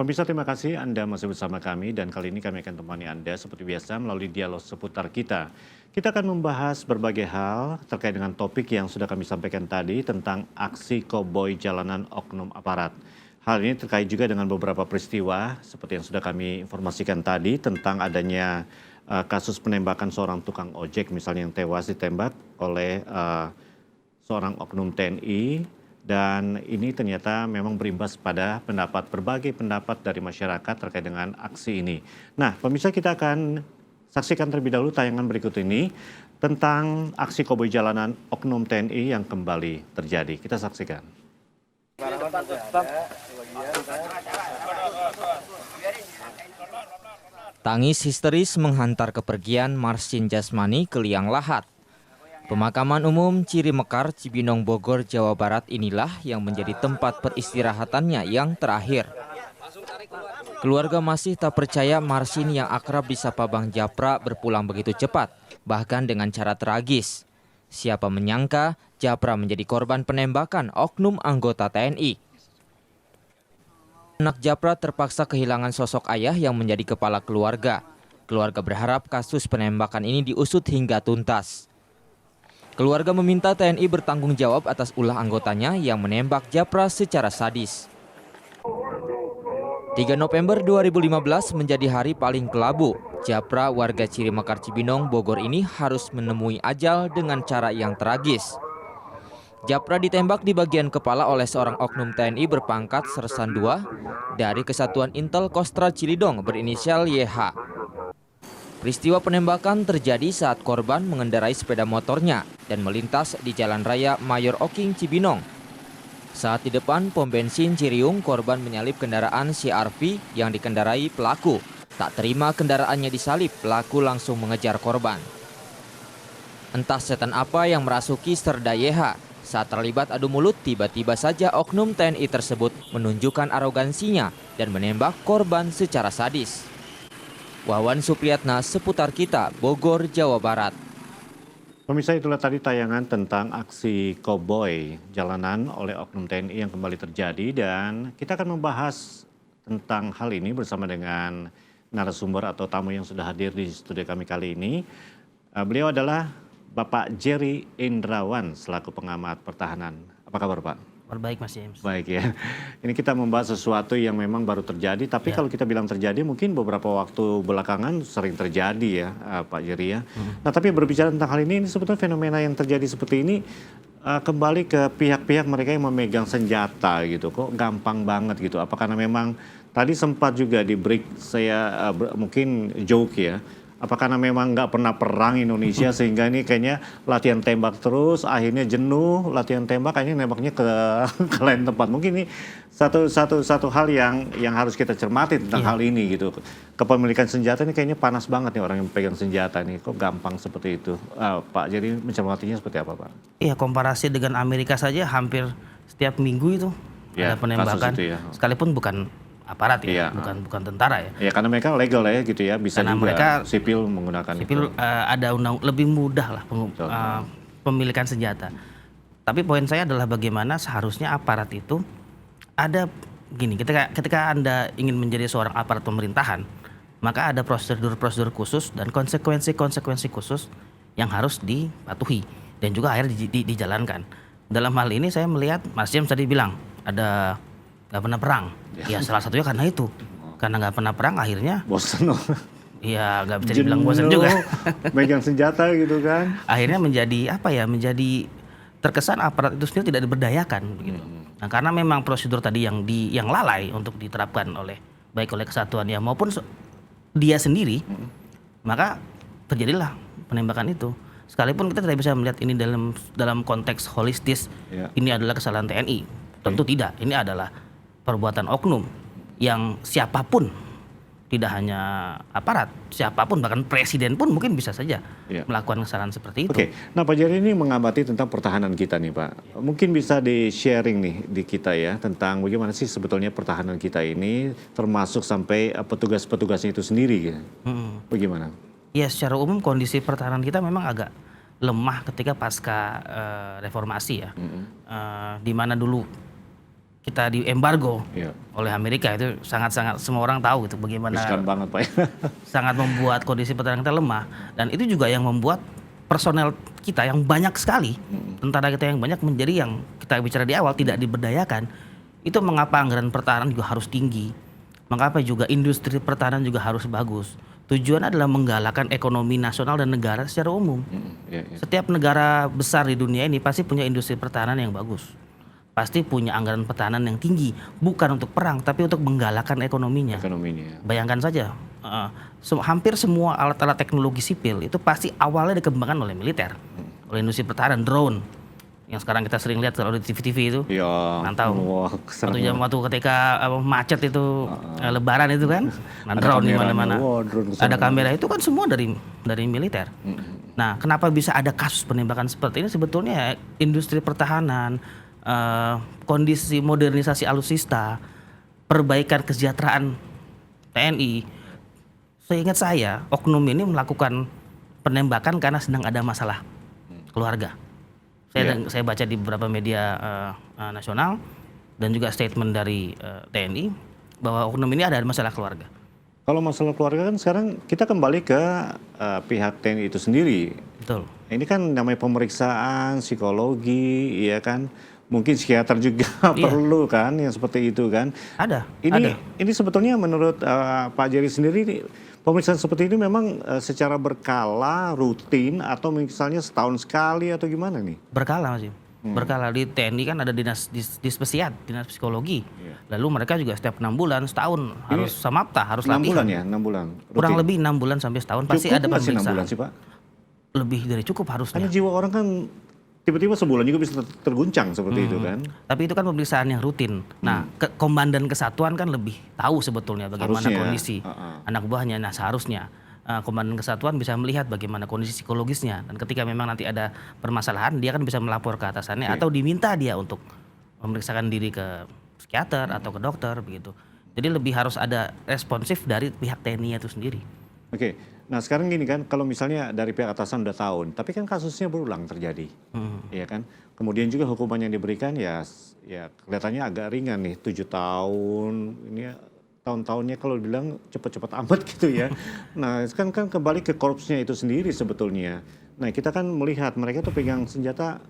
Pemirsa, terima kasih Anda masih bersama kami dan kali ini kami akan temani Anda seperti biasa melalui dialog seputar kita. Kita akan membahas berbagai hal terkait dengan topik yang sudah kami sampaikan tadi tentang aksi koboi jalanan oknum aparat. Hal ini terkait juga dengan beberapa peristiwa seperti yang sudah kami informasikan tadi tentang adanya kasus penembakan seorang tukang ojek misalnya yang tewas ditembak oleh seorang oknum TNI. Dan ini ternyata memang berimbas pada berbagai pendapat dari masyarakat terkait dengan aksi ini. Nah, pemirsa, kita akan saksikan terlebih dahulu tayangan berikut ini tentang aksi koboi jalanan oknum TNI yang kembali terjadi. Kita saksikan. Tangis histeris menghantar kepergian Marsin Jasmani ke liang lahat. Pemakaman umum Ciri Mekar, Cibinong, Bogor, Jawa Barat inilah yang menjadi tempat peristirahatannya yang terakhir. Keluarga masih tak percaya Marsin yang akrab disapa Bang Japra berpulang begitu cepat, bahkan dengan cara tragis. Siapa menyangka Japra menjadi korban penembakan oknum anggota TNI. Anak Japra terpaksa kehilangan sosok ayah yang menjadi kepala keluarga. Keluarga berharap kasus penembakan ini diusut hingga tuntas. Keluarga meminta TNI bertanggung jawab atas ulah anggotanya yang menembak Japra secara sadis. 3 November 2015 menjadi hari paling kelabu. Japra, warga Ciri Mekar Cibinong, Bogor ini harus menemui ajal dengan cara yang tragis. Japra ditembak di bagian kepala oleh seorang oknum TNI berpangkat Sersan II dari Kesatuan Intel Kostra Cilidong berinisial YH. Peristiwa penembakan terjadi saat korban mengendarai sepeda motornya dan melintas di Jalan Raya Mayor Oking Cibinong. Saat di depan pom bensin Ciriung, korban menyalip kendaraan CR-V yang dikendarai pelaku. Tak terima kendaraannya disalip, pelaku langsung mengejar korban. Entah setan apa yang merasuki Serda YH. Saat terlibat adu mulut, tiba-tiba saja oknum TNI tersebut menunjukkan arogansinya dan menembak korban secara sadis. Wawan Supriyatna, Seputar Kita, Bogor, Jawa Barat. Pemirsa, itulah tadi tayangan tentang aksi koboi jalanan oleh oknum TNI yang kembali terjadi dan kita akan membahas tentang hal ini bersama dengan narasumber atau tamu yang sudah hadir di studio kami kali ini. Beliau adalah Bapak Jerry Indrawan selaku pengamat pertahanan. Apa kabar, Pak? Baik, Mas James. Baik ya. Ini kita membahas sesuatu yang memang baru terjadi, tapi kalau kita bilang terjadi mungkin beberapa waktu belakangan sering terjadi ya, Pak Jerry ya. Nah, tapi berbicara tentang hal ini sebetulnya fenomena yang terjadi seperti ini kembali ke pihak-pihak mereka yang memegang senjata gitu. Kok gampang banget gitu. Apa karena memang tadi sempat juga di break saya mungkin joke ya. Apa karena memang nggak pernah perang Indonesia sehingga ini kayaknya latihan tembak terus, akhirnya jenuh latihan tembak, kayaknya nembaknya ke lain tempat. Mungkin ini satu hal yang harus kita cermati tentang hal ini gitu. Kepemilikan senjata ini kayaknya panas banget nih orang yang pegang senjata nih. Kok gampang seperti itu, Pak? Jadi mencermatinya seperti apa, Pak? Iya, komparasi dengan Amerika saja hampir setiap minggu itu ada penembakan, itu ya. sekalipun bukan aparat ya, bukan tentara ya. Ya karena mereka legal ya gitu ya, bisa karena juga mereka sipil menggunakan sipil, itu. ada undang lebih mudah lah pemilikan senjata. Tapi poin saya adalah bagaimana seharusnya aparat itu ada gini, ketika Anda ingin menjadi seorang aparat pemerintahan, maka ada prosedur-prosedur khusus dan konsekuensi-konsekuensi khusus yang harus dipatuhi dan juga akhirnya dijalankan. Dalam hal ini saya melihat Mas James tadi bilang ada nggak pernah perang. Ya salah satunya karena itu. Karena nggak pernah perang akhirnya Bosan. Iya, nggak bisa dibilang bosan juga. Megang senjata gitu kan. Akhirnya menjadi apa ya? Menjadi terkesan aparat itu sendiri tidak diberdayakan begitu. Nah, karena memang prosedur tadi yang lalai untuk diterapkan baik oleh kesatuan ya maupun dia sendiri, maka terjadilah penembakan itu. Sekalipun kita tidak bisa melihat ini dalam konteks holistis, ini adalah kesalahan TNI. Tentu tidak. Ini adalah perbuatan oknum yang siapapun, tidak hanya aparat, siapapun bahkan presiden pun mungkin bisa saja melakukan kesalahan seperti itu. Oke. Nah, Pak Jerry ini mengamati tentang pertahanan kita nih, Pak. Mungkin bisa di-sharing nih di kita ya tentang bagaimana sih sebetulnya pertahanan kita ini termasuk sampai petugas-petugasnya itu sendiri gitu. Bagaimana? Ya, secara umum kondisi pertahanan kita memang agak lemah ketika pasca reformasi ya. Di mana dulu kita di embargo Iya. oleh Amerika, itu sangat-sangat semua orang tahu gitu bagaimana Riskan banget Pak. sangat membuat kondisi pertahanan kita lemah, dan itu juga yang membuat personel kita yang banyak sekali, tentara kita yang banyak menjadi yang kita bicara di awal tidak diberdayakan. Itu mengapa anggaran pertahanan juga harus tinggi, mengapa juga industri pertahanan juga harus bagus. Tujuan adalah menggalakkan ekonomi nasional dan negara secara umum. Iya, iya. Setiap negara besar di dunia ini pasti punya industri pertahanan yang bagus, pasti punya anggaran pertahanan yang tinggi, bukan untuk perang tapi untuk menggalakkan ekonominya. Ekonominya. Bayangkan saja, hampir semua alat-alat teknologi sipil itu pasti awalnya dikembangkan oleh militer, oleh industri pertahanan. Drone yang sekarang kita sering lihat kalau di TV-TV itu, Iya. mantau. Wah, Waktu ketika macet itu, Lebaran itu kan, nah, drone di mana-mana. Wah, drone kesana. Ada kamera, itu kan semua dari militer. Nah, kenapa bisa ada kasus penembakan seperti ini? Sebetulnya industri pertahanan, kondisi modernisasi alutsista, perbaikan kesejahteraan TNI. Seingat saya, oknum ini melakukan penembakan karena sedang ada masalah keluarga. Saya baca di beberapa media nasional dan juga statement dari TNI bahwa oknum ini ada masalah keluarga. Kalau masalah keluarga kan sekarang kita kembali ke pihak TNI itu sendiri. Betul. Ini kan namanya pemeriksaan psikologi, ya kan? Mungkin psikiater juga perlu kan, yang seperti itu kan? Ada. Ini sebetulnya menurut Pak Jerry sendiri, pemeriksaan seperti ini memang secara berkala, rutin, atau misalnya setahun sekali atau gimana nih? Berkala, Mas. Berkala. Di TNI kan ada dinas dispesiat, dinas psikologi. Lalu mereka juga setiap 6 bulan, setahun harus samapta, harus 6 bulan latihan. ya, 6 bulan. Kurang rutin. lebih 6 bulan sampai setahun Cukup pasti ada nggak sih 6 pemeriksaan. bulan sih Pak? Lebih dari cukup harusnya. Karena jiwa orang kan tiba-tiba sebulan juga bisa terguncang seperti itu kan? Tapi itu kan pemeriksaan yang rutin. Nah, komandan kesatuan kan lebih tahu sebetulnya bagaimana Harusnya, kondisi anak buahnya. Nah, seharusnya komandan kesatuan bisa melihat bagaimana kondisi psikologisnya, dan ketika memang nanti ada permasalahan dia kan bisa melapor ke atasannya atau diminta dia untuk memeriksakan diri ke psikiater atau ke dokter begitu. Jadi lebih harus ada responsif dari pihak TNI itu sendiri. Oke, nah sekarang gini kan, kalau misalnya dari pihak atasan udah tahun, tapi kan kasusnya berulang terjadi, ya kan? Kemudian juga hukuman yang diberikan ya kelihatannya agak ringan nih, 7 tahun, ini tahun-tahunnya kalau bilang cepat-cepat amat gitu ya. Nah kan kembali ke korpsnya itu sendiri sebetulnya. Nah kita kan melihat mereka tuh pegang senjata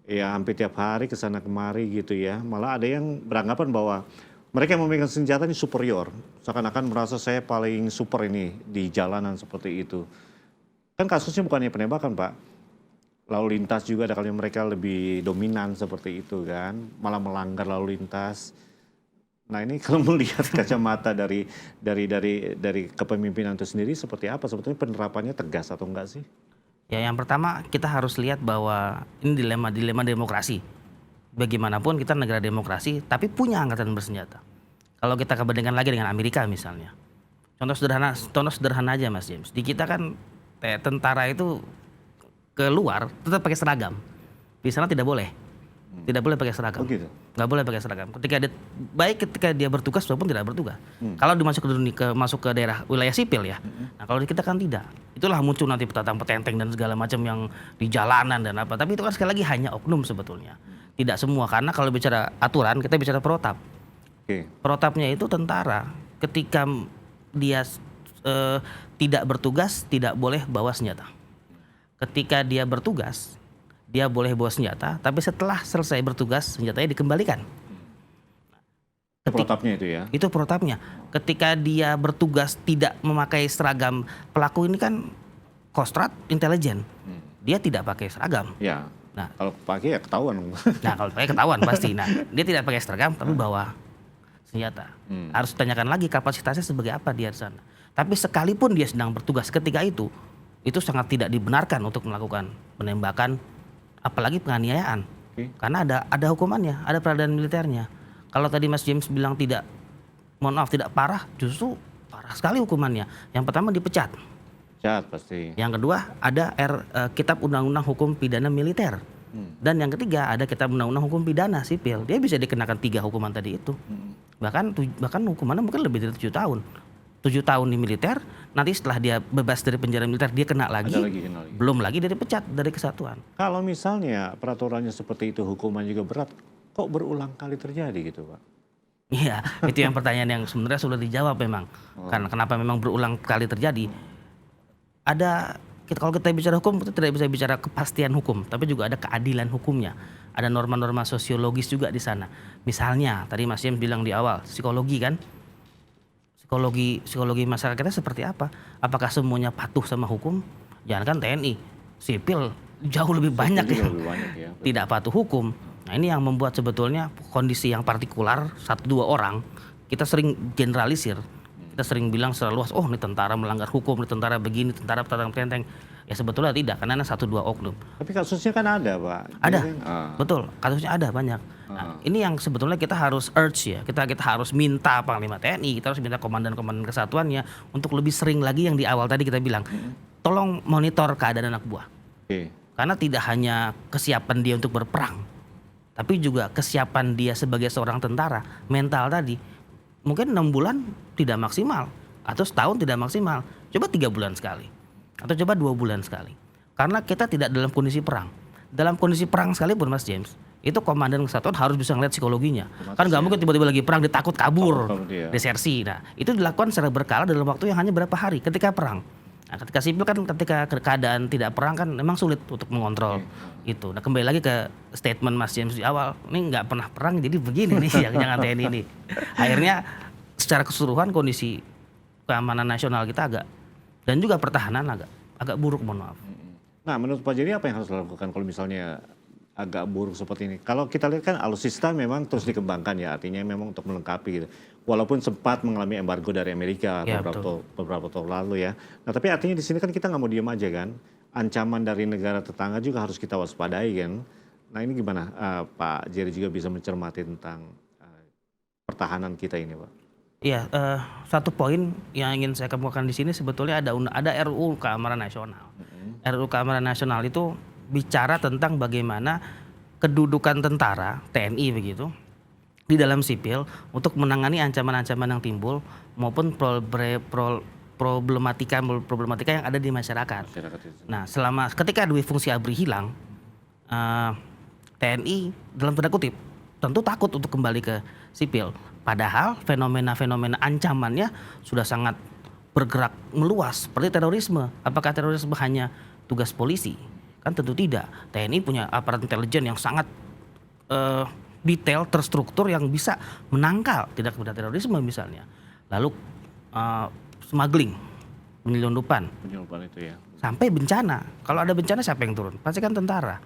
ya hampir tiap hari kesana kemari gitu ya. Malah ada yang beranggapan bahwa mereka yang memegang senjata ini superior, seakan-akan merasa saya paling super ini di jalanan seperti itu. Kan kasusnya bukannya penembakan Pak, lalu lintas juga ada kali mereka lebih dominan seperti itu kan, malah melanggar lalu lintas. Nah ini kalau melihat kacamata dari kepemimpinan itu sendiri seperti apa? Sebetulnya penerapannya tegas atau enggak sih? Ya, yang pertama kita harus lihat bahwa ini dilema demokrasi. Bagaimanapun kita negara demokrasi, tapi punya angkatan bersenjata. Kalau kita bandingkan lagi dengan Amerika misalnya, contoh sederhana aja Mas James. Di kita kan tentara itu keluar tetap pakai seragam. Di sana tidak boleh pakai seragam. Oh gitu. Nggak boleh pakai seragam. Ketika dia bertugas maupun tidak bertugas. Kalau masuk ke daerah wilayah sipil ya. Nah kalau di kita kan tidak. Itulah muncul nanti petenteng dan segala macam yang di jalanan dan apa. Tapi itu kan sekali lagi hanya oknum sebetulnya. Tidak semua, karena kalau bicara aturan kita bicara protap. Protapnya itu tentara ketika dia tidak bertugas tidak boleh bawa senjata. Ketika dia bertugas dia boleh bawa senjata, tapi setelah selesai bertugas senjatanya dikembalikan. Protapnya itu ya? Itu protapnya. Ketika dia bertugas tidak memakai seragam, pelaku ini kan Kostrad intelijen, dia tidak pakai seragam. Ya. Nah, kalau pakai ya ketahuan. Nah, kalau pakai ketahuan pasti. Nah, dia tidak pakai seragam tapi bawa senjata. Harus ditanyakan lagi kapasitasnya sebagai apa dia di sana. Tapi sekalipun dia sedang bertugas ketika itu sangat tidak dibenarkan untuk melakukan penembakan, apalagi penganiayaan. Karena ada hukumannya, ada peradilan militernya. Kalau tadi Mas James bilang tidak parah, justru parah sekali hukumannya. Yang pertama dipecat. Pasti. Yang kedua ada Kitab Undang-Undang Hukum Pidana Militer. Dan yang ketiga ada Kitab Undang-Undang Hukum Pidana Sipil. Dia bisa dikenakan 3 hukuman tadi itu. Bahkan hukumannya mungkin lebih dari 7 tahun. 7 tahun di militer, nanti setelah dia bebas dari penjara militer dia kena lagi. Kena lagi. Belum lagi dia dipecat dari kesatuan. Kalau misalnya peraturannya seperti itu, hukuman juga berat, kok berulang kali terjadi gitu Pak? Iya, itu yang pertanyaan yang sebenarnya sudah dijawab memang. Karena kenapa memang berulang kali terjadi? Kalau kita bicara hukum, kita tidak bisa bicara kepastian hukum, tapi juga ada keadilan hukumnya. Ada norma-norma sosiologis juga di sana. Misalnya, tadi Mas James bilang di awal, psikologi kan? Psikologi masyarakatnya seperti apa? Apakah semuanya patuh sama hukum? Jangan kan TNI, sipil jauh lebih banyak yang tidak patuh hukum. Nah ini yang membuat sebetulnya kondisi yang partikular 1-2 orang kita sering generalisir, kita sering bilang secara luas, oh ini tentara melanggar hukum, ini tentara begini, tentara petenteng. Ya sebetulnya tidak, karena ada 1-2 oknum. Tapi kasusnya kan ada Pak. Ada, betul, kasusnya ada banyak. Nah, ini yang sebetulnya kita harus urge ya, kita harus minta Panglima TNI, kita harus minta komandan-komandan kesatuannya untuk lebih sering lagi yang di awal tadi kita bilang, tolong monitor keadaan anak buah. Karena tidak hanya kesiapan dia untuk berperang, tapi juga kesiapan dia sebagai seorang tentara, mental tadi. Mungkin 6 bulan tidak maksimal, atau setahun tidak maksimal. Coba 3 bulan sekali, atau coba 2 bulan sekali. Karena kita tidak dalam kondisi perang. Dalam kondisi perang sekalipun Mas James, itu komandan kesatuan harus bisa ngeliat psikologinya. Kan nggak mungkin tiba-tiba lagi perang dia takut kabur, desersi. Nah itu dilakukan secara berkala dalam waktu yang hanya berapa hari ketika perang. Nah, ketika sipil kan ketika keadaan tidak perang kan memang sulit untuk mengontrol itu. Nah kembali lagi ke statement Mas James di awal, ini nggak pernah perang jadi begini nih yang jangan TNI ini. Akhirnya secara keseluruhan kondisi keamanan nasional kita dan juga pertahanan agak buruk, mohon maaf. Nah menurut Pak Jerry apa yang harus dilakukan kalau misalnya agak buruk seperti ini? Kalau kita lihat kan alutsista memang terus dikembangkan ya, artinya memang untuk melengkapi gitu. Walaupun sempat mengalami embargo dari Amerika beberapa tahun lalu ya. Nah tapi artinya di sini kan kita nggak mau diam aja kan. Ancaman dari negara tetangga juga harus kita waspadai kan. Nah ini gimana Pak Jerry juga bisa mencermati tentang pertahanan kita ini Pak? Iya, satu poin yang ingin saya kemukakan di sini sebetulnya ada RUU Keamanan Nasional. RUU Keamanan Nasional itu bicara tentang bagaimana kedudukan tentara TNI begitu di dalam sipil untuk menangani ancaman-ancaman yang timbul maupun problematika yang ada di masyarakat. Nah, ketika dua fungsi ABRI hilang, TNI dalam tanda kutip tentu takut untuk kembali ke sipil. Padahal fenomena-fenomena ancamannya sudah sangat bergerak meluas seperti terorisme. Apakah terorisme hanya tugas polisi? Kan tentu tidak. TNI punya aparat intelijen yang sangat detail, terstruktur yang bisa menangkal tindak pidana terorisme misalnya. Lalu smuggling, penyelundupan itu ya. Sampai bencana. Kalau ada bencana siapa yang turun? Pasti kan tentara.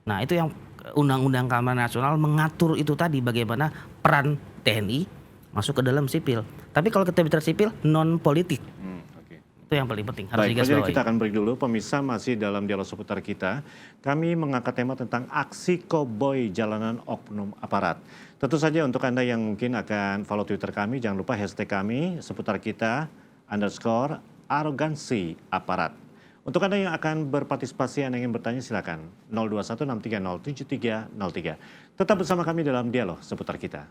Nah itu yang Undang-Undang Keamanan Nasional mengatur itu tadi, bagaimana peran TNI masuk ke dalam sipil. Tapi kalau kita bicara sipil, non politik. Itu yang paling penting. Harus Baik, kita akan break dulu. Pemirsa, masih dalam dialog seputar kita. Kami mengangkat tema tentang aksi koboi jalanan oknum aparat. Tentu saja untuk Anda yang mungkin akan follow Twitter kami, jangan lupa hashtag kami seputar kita _arogansi aparat. Untuk Anda yang akan berpartisipasi, Anda ingin bertanya silakan 0216307303. Tetap bersama kami dalam dialog seputar kita.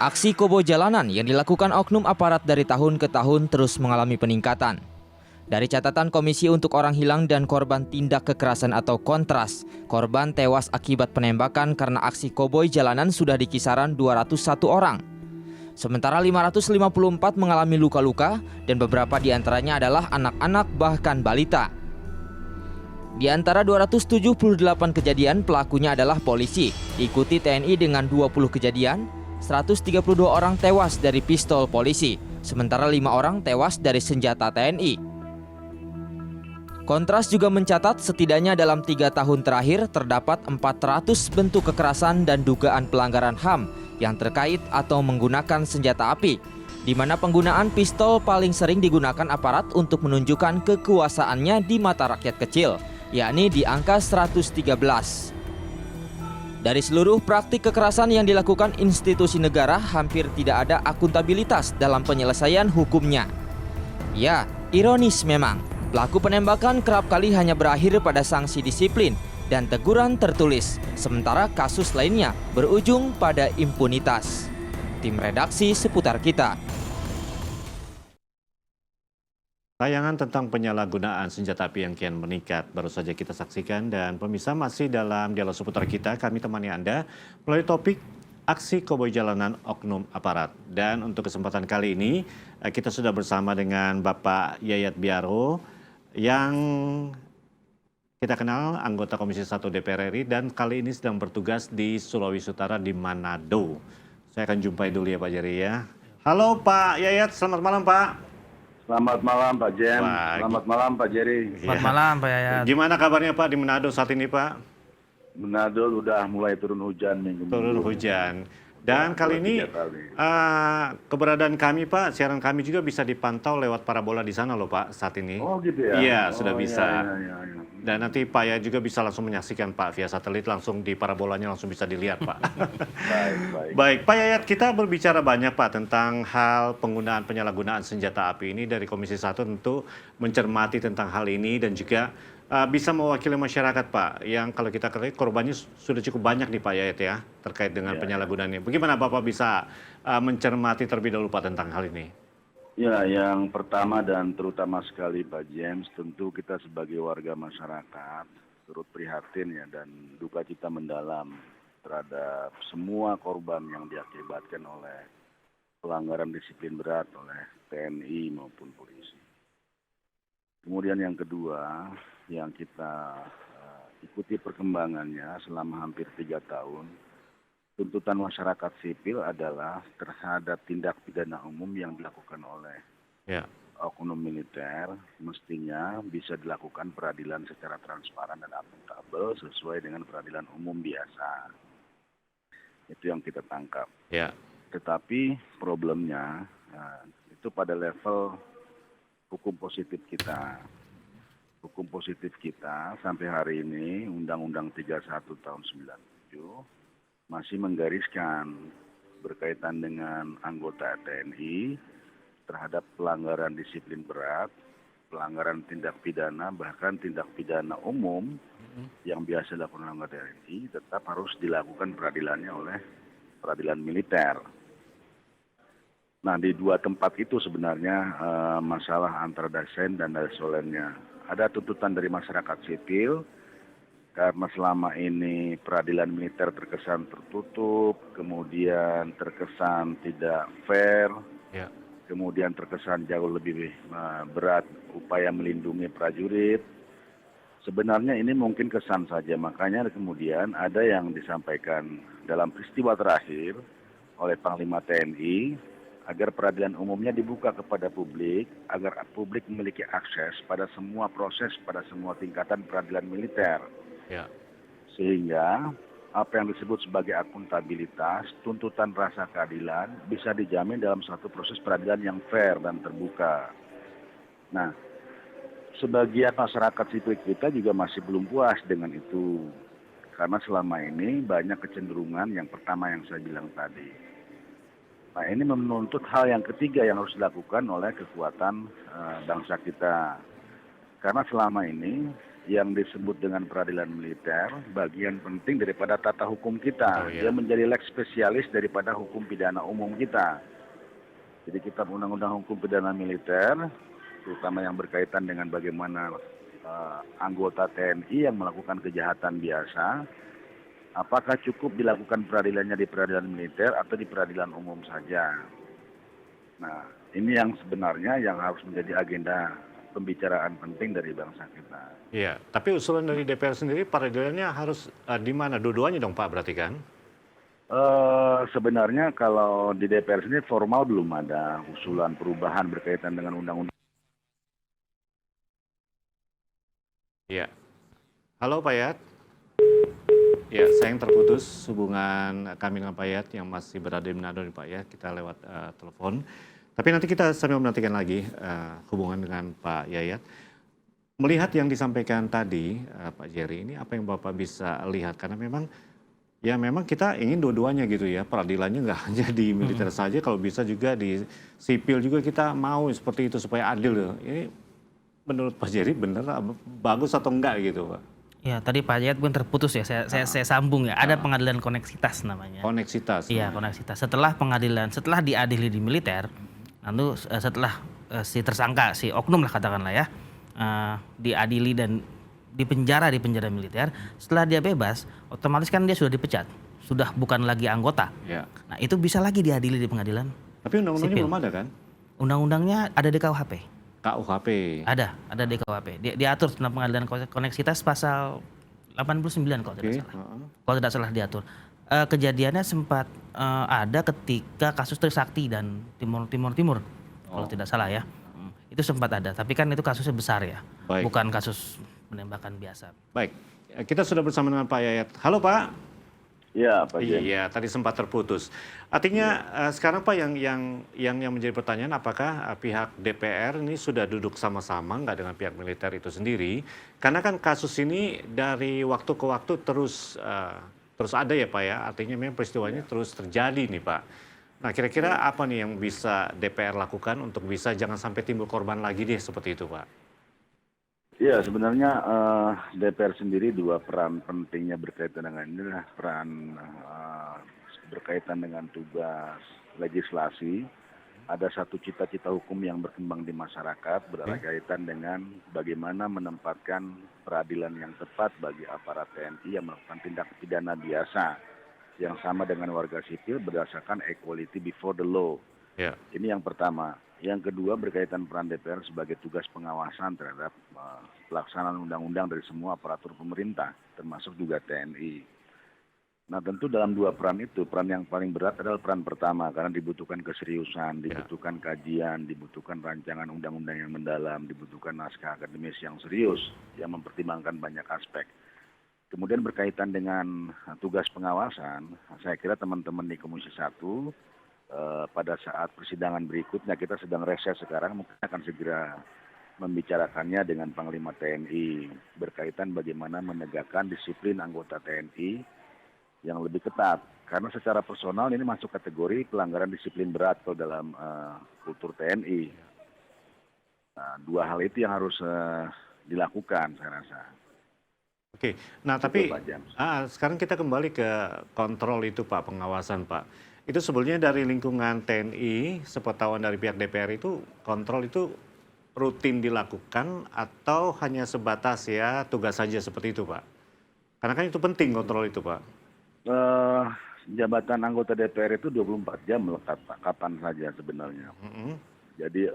Aksi koboi jalanan yang dilakukan oknum aparat dari tahun ke tahun terus mengalami peningkatan. Dari catatan Komisi untuk Orang Hilang dan Korban Tindak Kekerasan atau Kontras, korban tewas akibat penembakan karena aksi koboi jalanan sudah di kisaran 201 orang. Sementara 554 mengalami luka-luka dan beberapa di antaranya adalah anak-anak bahkan balita. Di antara 278 kejadian pelakunya adalah polisi, diikuti TNI dengan 20 kejadian. 132 orang tewas dari pistol polisi, sementara 5 orang tewas dari senjata TNI. Kontras juga mencatat setidaknya dalam 3 tahun terakhir terdapat 400 bentuk kekerasan dan dugaan pelanggaran HAM yang terkait atau menggunakan senjata api, di mana penggunaan pistol paling sering digunakan aparat untuk menunjukkan kekuasaannya di mata rakyat kecil, yakni di angka 113. Dari seluruh praktik kekerasan yang dilakukan institusi negara, hampir tidak ada akuntabilitas dalam penyelesaian hukumnya. Ya, ironis memang, pelaku penembakan kerap kali hanya berakhir pada sanksi disiplin dan teguran tertulis, sementara kasus lainnya berujung pada impunitas. Tim redaksi Seputar Kita. Tayangan tentang penyalahgunaan senjata api yang kian meningkat baru saja kita saksikan, dan pemirsa masih dalam dialog Seputar Kita, kami temani Anda melalui topik aksi koboi jalanan oknum aparat. Dan untuk kesempatan kali ini kita sudah bersama dengan Bapak Yayat Biaro yang kita kenal anggota Komisi 1 DPR RI dan kali ini sedang bertugas di Sulawesi Utara di Manado. Saya akan jumpai dulu ya Pak Jerry ya. Halo Pak Yayat, selamat malam Pak. Selamat malam Pak Jem, selamat malam Pak Jerry. Selamat malam Pak Yayat. Gimana kabarnya Pak di Manado saat ini Pak? Manado udah mulai turun hujan minggu. Turun hujan. Dan kali ini keberadaan kami Pak, siaran kami juga bisa dipantau lewat parabola di sana loh Pak saat ini. Oh gitu ya? Iya, sudah bisa. Iya. Dan nanti Pak ya juga bisa langsung menyaksikan Pak via satelit, langsung di parabolanya langsung bisa dilihat Pak. Baik. Baik, Pak Yayat, kita berbicara banyak Pak tentang hal penggunaan penyalahgunaan senjata api ini. Dari Komisi 1 tentu mencermati tentang hal ini dan juga bisa mewakili masyarakat Pak, yang kalau kita ketahui korbannya sudah cukup banyak nih Pak Yayat ya, terkait dengan penyalahgunaannya. Bagaimana Bapak bisa mencermati terlebih dahulu Pak tentang hal ini? Ya, yang pertama dan terutama sekali Pak James, tentu kita sebagai warga masyarakat turut prihatin ya dan duka cita mendalam terhadap semua korban yang diakibatkan oleh pelanggaran disiplin berat oleh TNI maupun polisi. Kemudian yang kedua, yang kita ikuti perkembangannya selama hampir 3 tahun, tuntutan masyarakat sipil adalah terhadap tindak pidana umum yang dilakukan oleh oknum militer, mestinya bisa dilakukan peradilan secara transparan dan akuntabel sesuai dengan peradilan umum biasa. Itu yang kita tangkap. Ya. Tetapi problemnya itu pada level hukum positif kita. Hukum positif kita sampai hari ini Undang-Undang 31 tahun 97 masih menggariskan berkaitan dengan anggota TNI terhadap pelanggaran disiplin berat, pelanggaran tindak pidana, bahkan tindak pidana umum yang biasa dilakukan oleh anggota TNI tetap harus dilakukan peradilannya oleh peradilan militer. Nah, di dua tempat itu sebenarnya masalah antara dasen dan dasolennya. Ada tuntutan dari masyarakat sipil karena selama ini peradilan militer terkesan tertutup, kemudian terkesan tidak fair, kemudian terkesan jauh lebih berat upaya melindungi prajurit. Sebenarnya ini mungkin kesan saja, makanya kemudian ada yang disampaikan dalam peristiwa terakhir oleh Panglima TNI agar peradilan umumnya dibuka kepada publik, agar publik memiliki akses pada semua proses, pada semua tingkatan peradilan militer. Ya. Sehingga apa yang disebut sebagai akuntabilitas, tuntutan rasa keadilan bisa dijamin dalam suatu proses peradilan yang fair dan terbuka. Nah, sebagian masyarakat sipil kita juga masih belum puas dengan itu. Karena selama ini banyak kecenderungan yang pertama yang saya bilang tadi. Nah, ini menuntut hal yang ketiga yang harus dilakukan oleh kekuatan bangsa kita. Karena selama ini yang disebut dengan peradilan militer bagian penting daripada tata hukum kita. Dia menjadi lex spesialis daripada hukum pidana umum kita. Jadi kita undang-undang hukum pidana militer, terutama yang berkaitan dengan bagaimana anggota TNI yang melakukan kejahatan biasa, apakah cukup dilakukan peradilannya di peradilan militer atau di peradilan umum saja. Nah, ini yang sebenarnya yang harus menjadi agenda pembicaraan penting dari bangsa kita. Iya, tapi usulan dari DPR sendiri peradilannya harus di mana? Dua-duanya dong Pak, berarti kan? Sebenarnya kalau di DPR sendiri formal belum ada usulan perubahan berkaitan dengan undang-undang. Iya. Halo Pak Yayat. Ya, sayang terputus hubungan kami dengan Pak Yayat yang masih berada di Manado nih Pak ya. Kita lewat telepon. Tapi nanti kita sambil menantikan lagi hubungan dengan Pak Yayat. Melihat yang disampaikan tadi Pak Jerry, ini apa yang Bapak bisa lihat? Karena memang Ya memang kita ingin dua-duanya gitu ya, peradilannya nggak hanya di militer saja, kalau bisa juga di sipil juga kita mau seperti itu supaya adil. Ini menurut Pak Jerry bener, bagus atau enggak gitu Pak? Ya, tadi Pak Jayat pun terputus ya. Saya sambung ya. Ada pengadilan koneksitas namanya. Koneksitas. Iya, koneksitas. Setelah diadili di militer, lalu setelah si tersangka, si oknum lah katakanlah ya, diadili dan di penjara militer, setelah dia bebas, otomatis kan dia sudah dipecat, sudah bukan lagi anggota. Ya. Nah, itu bisa lagi diadili di pengadilan. Tapi undang-undangnya Sipil. belum ada kan? Undang-undangnya ada di KUHP. KUHP. Ada di KUHP. Diatur tentang pengadilan koneksitas pasal 89 kalau tidak salah. Kalau tidak salah diatur. Kejadiannya sempat ada ketika kasus Trisakti dan Timur kalau tidak salah ya. Itu sempat ada, tapi kan itu kasusnya besar ya. Baik. Bukan kasus penembakan biasa. Baik, kita sudah bersama dengan Pak Yayat. Halo Pak. Iya, Pak Jen. Iya, tadi sempat terputus. Artinya sekarang Pak yang menjadi pertanyaan, apakah pihak DPR ini sudah duduk sama-sama nggak dengan pihak militer itu sendiri? Karena kan kasus ini dari waktu ke waktu terus ada ya Pak ya. Artinya memang peristiwanya terus terjadi nih Pak. Nah kira-kira apa nih yang bisa DPR lakukan untuk bisa jangan sampai timbul korban lagi deh seperti itu Pak? Ya, sebenarnya DPR sendiri dua peran pentingnya berkaitan dengan ini adalah peran berkaitan dengan tugas legislasi. Ada satu cita-cita hukum yang berkembang di masyarakat berkaitan dengan bagaimana menempatkan peradilan yang tepat bagi aparat TNI yang melakukan tindak pidana biasa yang sama dengan warga sipil berdasarkan equality before the law. Ya. Ini yang pertama. Yang kedua berkaitan peran DPR sebagai tugas pengawasan terhadap pelaksanaan undang-undang dari semua aparatur pemerintah, termasuk juga TNI. Nah tentu dalam dua peran itu, peran yang paling berat adalah peran pertama, karena dibutuhkan keseriusan, dibutuhkan kajian, dibutuhkan rancangan undang-undang yang mendalam, dibutuhkan naskah akademis yang serius, yang mempertimbangkan banyak aspek. Kemudian berkaitan dengan tugas pengawasan, saya kira teman-teman di Komisi 1, pada saat persidangan berikutnya kita sedang reses sekarang mungkin akan segera membicarakannya dengan Panglima TNI berkaitan bagaimana menegakkan disiplin anggota TNI yang lebih ketat karena secara personal ini masuk kategori pelanggaran disiplin berat kalau dalam kultur TNI. Nah, dua hal itu yang harus dilakukan saya rasa. Oke, nah tapi Pak James. sekarang kita kembali ke kontrol itu Pak, pengawasan Pak. Itu sebetulnya dari lingkungan TNI, sepengetahuan dari pihak DPR itu, kontrol itu rutin dilakukan atau hanya sebatas ya tugas saja seperti itu Pak? Karena kan itu penting kontrol itu Pak. Jabatan anggota DPR itu 24 jam melekat Pak, kapan saja sebenarnya. Jadi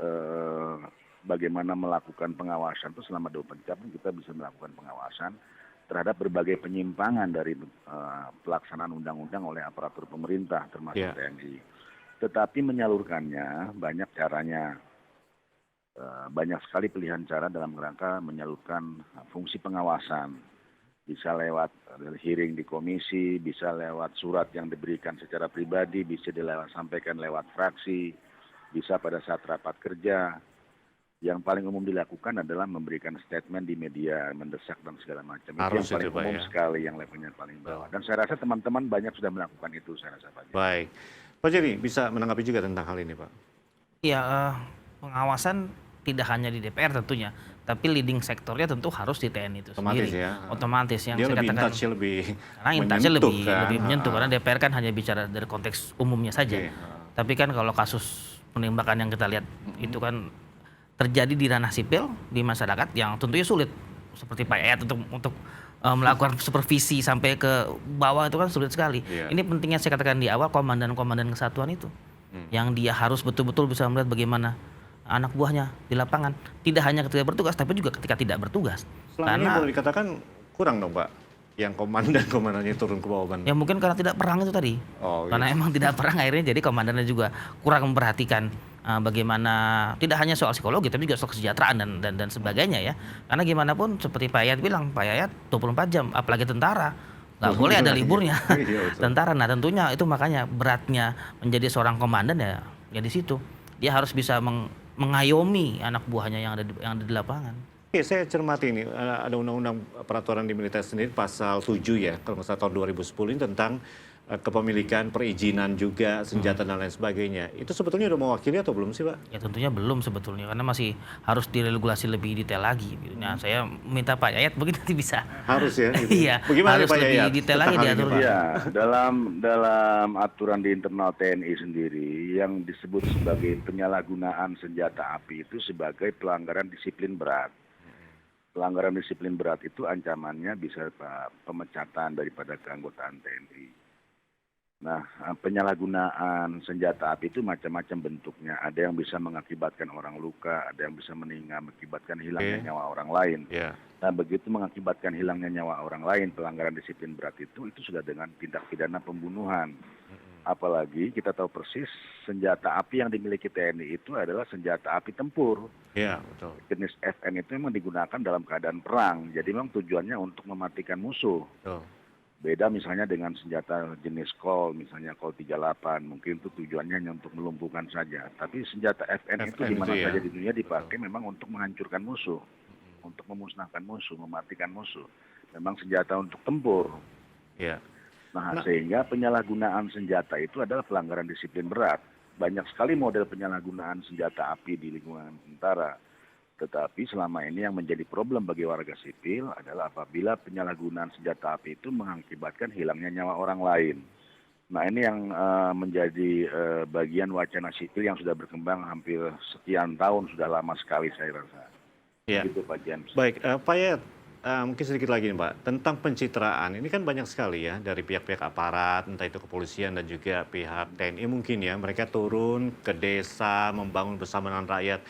bagaimana melakukan pengawasan itu selama 24 jam kita bisa melakukan pengawasan terhadap berbagai penyimpangan dari pelaksanaan undang-undang oleh aparatur pemerintah termasuk TNI. Tetapi menyalurkannya banyak caranya. Banyak sekali pilihan cara dalam rangka menyalurkan fungsi pengawasan. Bisa lewat hearing di komisi, bisa lewat surat yang diberikan secara pribadi, bisa sampaikan lewat fraksi, bisa pada saat rapat kerja. Yang paling umum dilakukan adalah memberikan statement di media, mendesak dan segala macam. Harus itu yang paling itu, Pak, umum ya. sekali, yang levelnya paling bawah. Dan saya rasa teman-teman banyak sudah melakukan itu, saya rasa Pak. Baik, Pak Jerry bisa menanggapi juga tentang hal ini Pak? Iya, pengawasan tidak hanya di DPR tentunya, tapi leading sektornya tentu harus di TNI itu Otomatis sendiri. ya. Otomatis yang Dia saya lebih katakan. in-touch, lebih Karena in-touch-nya menyentuh lebih kan. menyentuh karena DPR kan hanya bicara dari konteks umumnya saja. Oke. Tapi kan kalau kasus penembakan yang kita lihat itu kan terjadi di ranah sipil di masyarakat yang tentunya sulit seperti Pak Yayat untuk melakukan supervisi sampai ke bawah itu kan sulit sekali. Iya. Ini pentingnya saya katakan di awal komandan-komandan kesatuan itu yang dia harus betul-betul bisa melihat bagaimana anak buahnya di lapangan tidak hanya ketika bertugas tapi juga ketika tidak bertugas. Selama ini boleh dikatakan kurang dong Pak, yang komandannya turun ke bawah ban. Ya mungkin karena tidak perang itu tadi. Oh, Karena emang tidak perang akhirnya jadi komandannya juga kurang memperhatikan bagaimana tidak hanya soal psikologi tapi juga soal kesejahteraan dan sebagainya ya. Karena gimana pun seperti Pak Yayat bilang, Pak Yayat 24 jam apalagi tentara nggak boleh ada liburnya. Iya, betul. Tentara. Nah tentunya itu makanya beratnya menjadi seorang komandan ya di situ. Dia harus bisa mengayomi anak buahnya yang ada di lapangan. Oke, saya cermati ini ada undang-undang peraturan di militer sendiri pasal 7 ya, kalau nggak salah tahun 2010 ini tentang kepemilikan, perizinan juga, senjata dan lain sebagainya. Itu sebetulnya udah mewakili atau belum sih, Pak? Ya tentunya belum sebetulnya karena masih harus diregulasi lebih detail lagi. Gitu. Nah saya minta Pak Yayat mungkin nanti bisa. Harus ya. Gitu. Iya. Bagaimana Harus Pak lebih Yayat detail tentang lagi hal ini, diatur. Pak? Ya, dalam aturan di internal TNI sendiri yang disebut sebagai penyalahgunaan senjata api itu sebagai pelanggaran disiplin berat. Pelanggaran disiplin berat itu ancamannya bisa pemecatan daripada keanggotaan TNI. Nah, penyalahgunaan senjata api itu macam-macam bentuknya. Ada yang bisa mengakibatkan orang luka, ada yang bisa mengakibatkan hilangnya nyawa orang lain. Ya. Nah, begitu mengakibatkan hilangnya nyawa orang lain, pelanggaran disiplin berat itu sudah dengan tindak pidana pembunuhan. Apalagi kita tahu persis senjata api yang dimiliki TNI itu adalah senjata api tempur. Iya, betul. Jenis FN itu memang digunakan dalam keadaan perang. Jadi memang tujuannya untuk mematikan musuh. Betul. Beda misalnya dengan senjata jenis Colt, misalnya Colt 38, mungkin itu tujuannya hanya untuk melumpuhkan saja. Tapi senjata FN itu di mana saja di dunia dipakai memang untuk menghancurkan musuh, untuk memusnahkan musuh, mematikan musuh. Memang senjata untuk tempur. Iya. Nah, sehingga penyalahgunaan senjata itu adalah pelanggaran disiplin berat. Banyak sekali model penyalahgunaan senjata api di lingkungan tentara. Tetapi selama ini yang menjadi problem bagi warga sipil adalah apabila penyalahgunaan senjata api itu mengakibatkan hilangnya nyawa orang lain. Nah, ini yang menjadi bagian wacana sipil yang sudah berkembang hampir sekian tahun, sudah lama sekali saya rasa. Ya. Gitu Pak James. Baik, Pak Yayat, mungkin sedikit lagi nih Pak, tentang pencitraan. Ini kan banyak sekali ya dari pihak-pihak aparat, entah itu kepolisian dan juga pihak TNI mungkin ya. Mereka turun ke desa, membangun bersama dengan rakyat.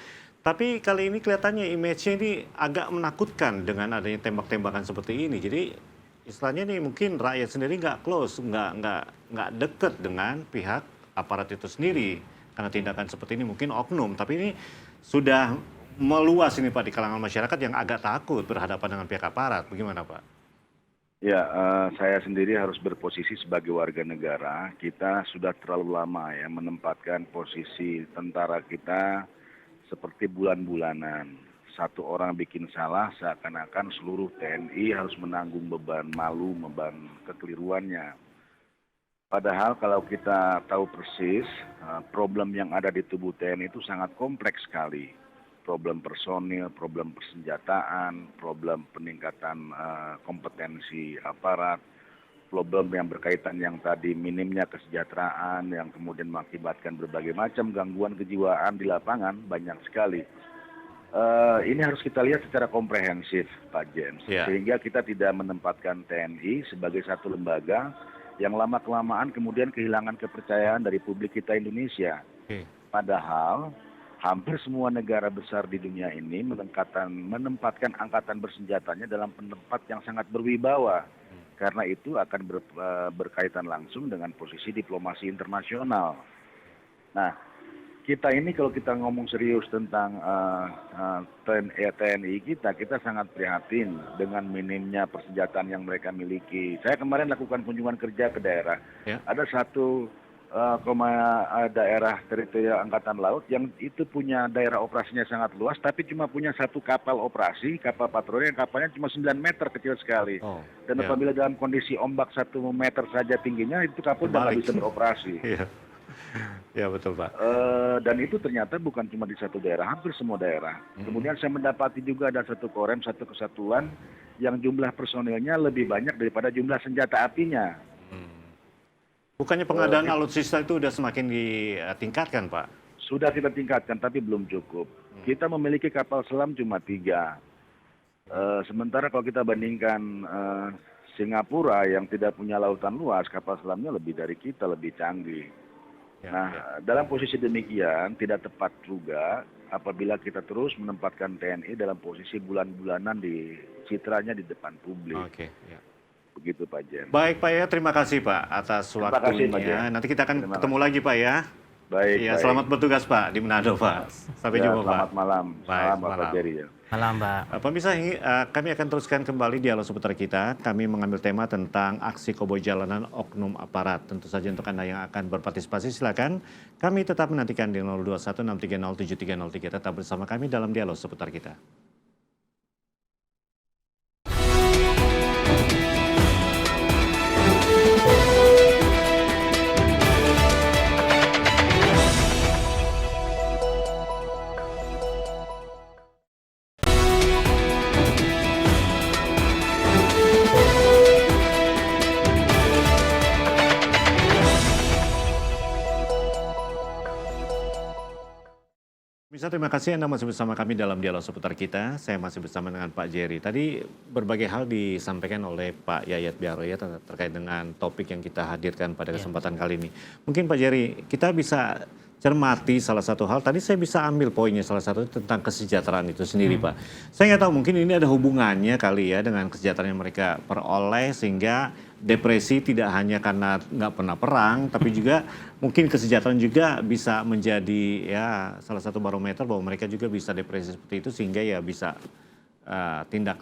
Tapi kali ini kelihatannya image-nya ini agak menakutkan dengan adanya tembak-tembakan seperti ini. Jadi istilahnya nih mungkin rakyat sendiri nggak close, nggak deket dengan pihak aparat itu sendiri. Karena tindakan seperti ini mungkin oknum. Tapi ini sudah meluas ini Pak di kalangan masyarakat yang agak takut berhadapan dengan pihak aparat. Bagaimana Pak? Ya, saya sendiri harus berposisi sebagai warga negara. Kita sudah terlalu lama ya menempatkan posisi tentara kita seperti bulan-bulanan. Satu orang bikin salah, seakan-akan seluruh TNI harus menanggung beban malu, beban kekeliruannya. Padahal kalau kita tahu persis, problem yang ada di tubuh TNI itu sangat kompleks sekali. Problem personil, problem persenjataan, problem peningkatan kompetensi aparat, problem yang berkaitan yang tadi minimnya kesejahteraan yang kemudian mengakibatkan berbagai macam gangguan kejiwaan di lapangan banyak sekali. Ini harus kita lihat secara komprehensif Pak James, sehingga kita tidak menempatkan TNI sebagai satu lembaga yang lama-kelamaan kemudian kehilangan kepercayaan dari publik kita Indonesia. Padahal hampir semua negara besar di dunia ini menempatkan angkatan bersenjatanya dalam tempat yang sangat berwibawa. Karena itu akan berkaitan langsung dengan posisi diplomasi internasional. Nah, kita ini kalau kita ngomong serius tentang TNI kita sangat prihatin dengan minimnya persenjataan yang mereka miliki. Saya kemarin lakukan kunjungan kerja ke daerah. Ada satu daerah teritorial Angkatan Laut yang itu punya daerah operasinya sangat luas, tapi cuma punya satu kapal operasi, kapal patroli yang kapalnya cuma 9 meter, kecil sekali. Dan apabila dalam kondisi ombak 1 meter saja tingginya, itu kapal sudah nggak bisa beroperasi. Ya betul Pak. Dan itu ternyata bukan cuma di satu daerah, hampir semua daerah. Kemudian saya mendapati juga ada satu korem, satu kesatuan yang jumlah personilnya lebih banyak daripada jumlah senjata apinya. Bukannya pengadaan alutsista itu sudah semakin ditingkatkan, Pak? Sudah kita tingkatkan, tapi belum cukup. Kita memiliki kapal selam cuma 3. Sementara kalau kita bandingkan Singapura yang tidak punya lautan luas, kapal selamnya lebih dari kita, lebih canggih. Dalam posisi demikian, tidak tepat juga apabila kita terus menempatkan TNI dalam posisi bulan-bulanan di citranya di depan publik. Begitu Pak Jen. Baik Pak ya, terima kasih Pak atas waktunya. Nanti kita akan ketemu lagi Pak ya. Baik. Ya, selamat bertugas Pak di Manado Pak. Sampai jumpa selamat Pak. Malam. Baik, Selamat Pak Jerry ya. Malam Pak. Pemirsa, kami akan teruskan kembali dialog seputar kita. Kami mengambil tema tentang aksi koboi jalanan oknum aparat. Tentu saja untuk Anda yang akan berpartisipasi silakan. Kami tetap menantikan di 021 630 7303. Tetap bersama kami dalam dialog seputar kita. terima kasih Anda masih bersama kami dalam dialog seputar kita. Saya masih bersama dengan Pak Jerry. Tadi berbagai hal disampaikan oleh Pak Yayat Biaroya terkait dengan topik yang kita hadirkan pada kesempatan kali ini. Mungkin Pak Jerry, kita bisa cermati salah satu hal. Tadi saya bisa ambil poinnya salah satu tentang kesejahteraan itu sendiri, Pak. Saya nggak tahu mungkin ini ada hubungannya kali ya dengan kesejahteraan yang mereka peroleh sehingga depresi tidak hanya karena nggak pernah perang, tapi juga mungkin kesejahteraan juga bisa menjadi ya salah satu barometer bahwa mereka juga bisa depresi seperti itu sehingga ya bisa tindak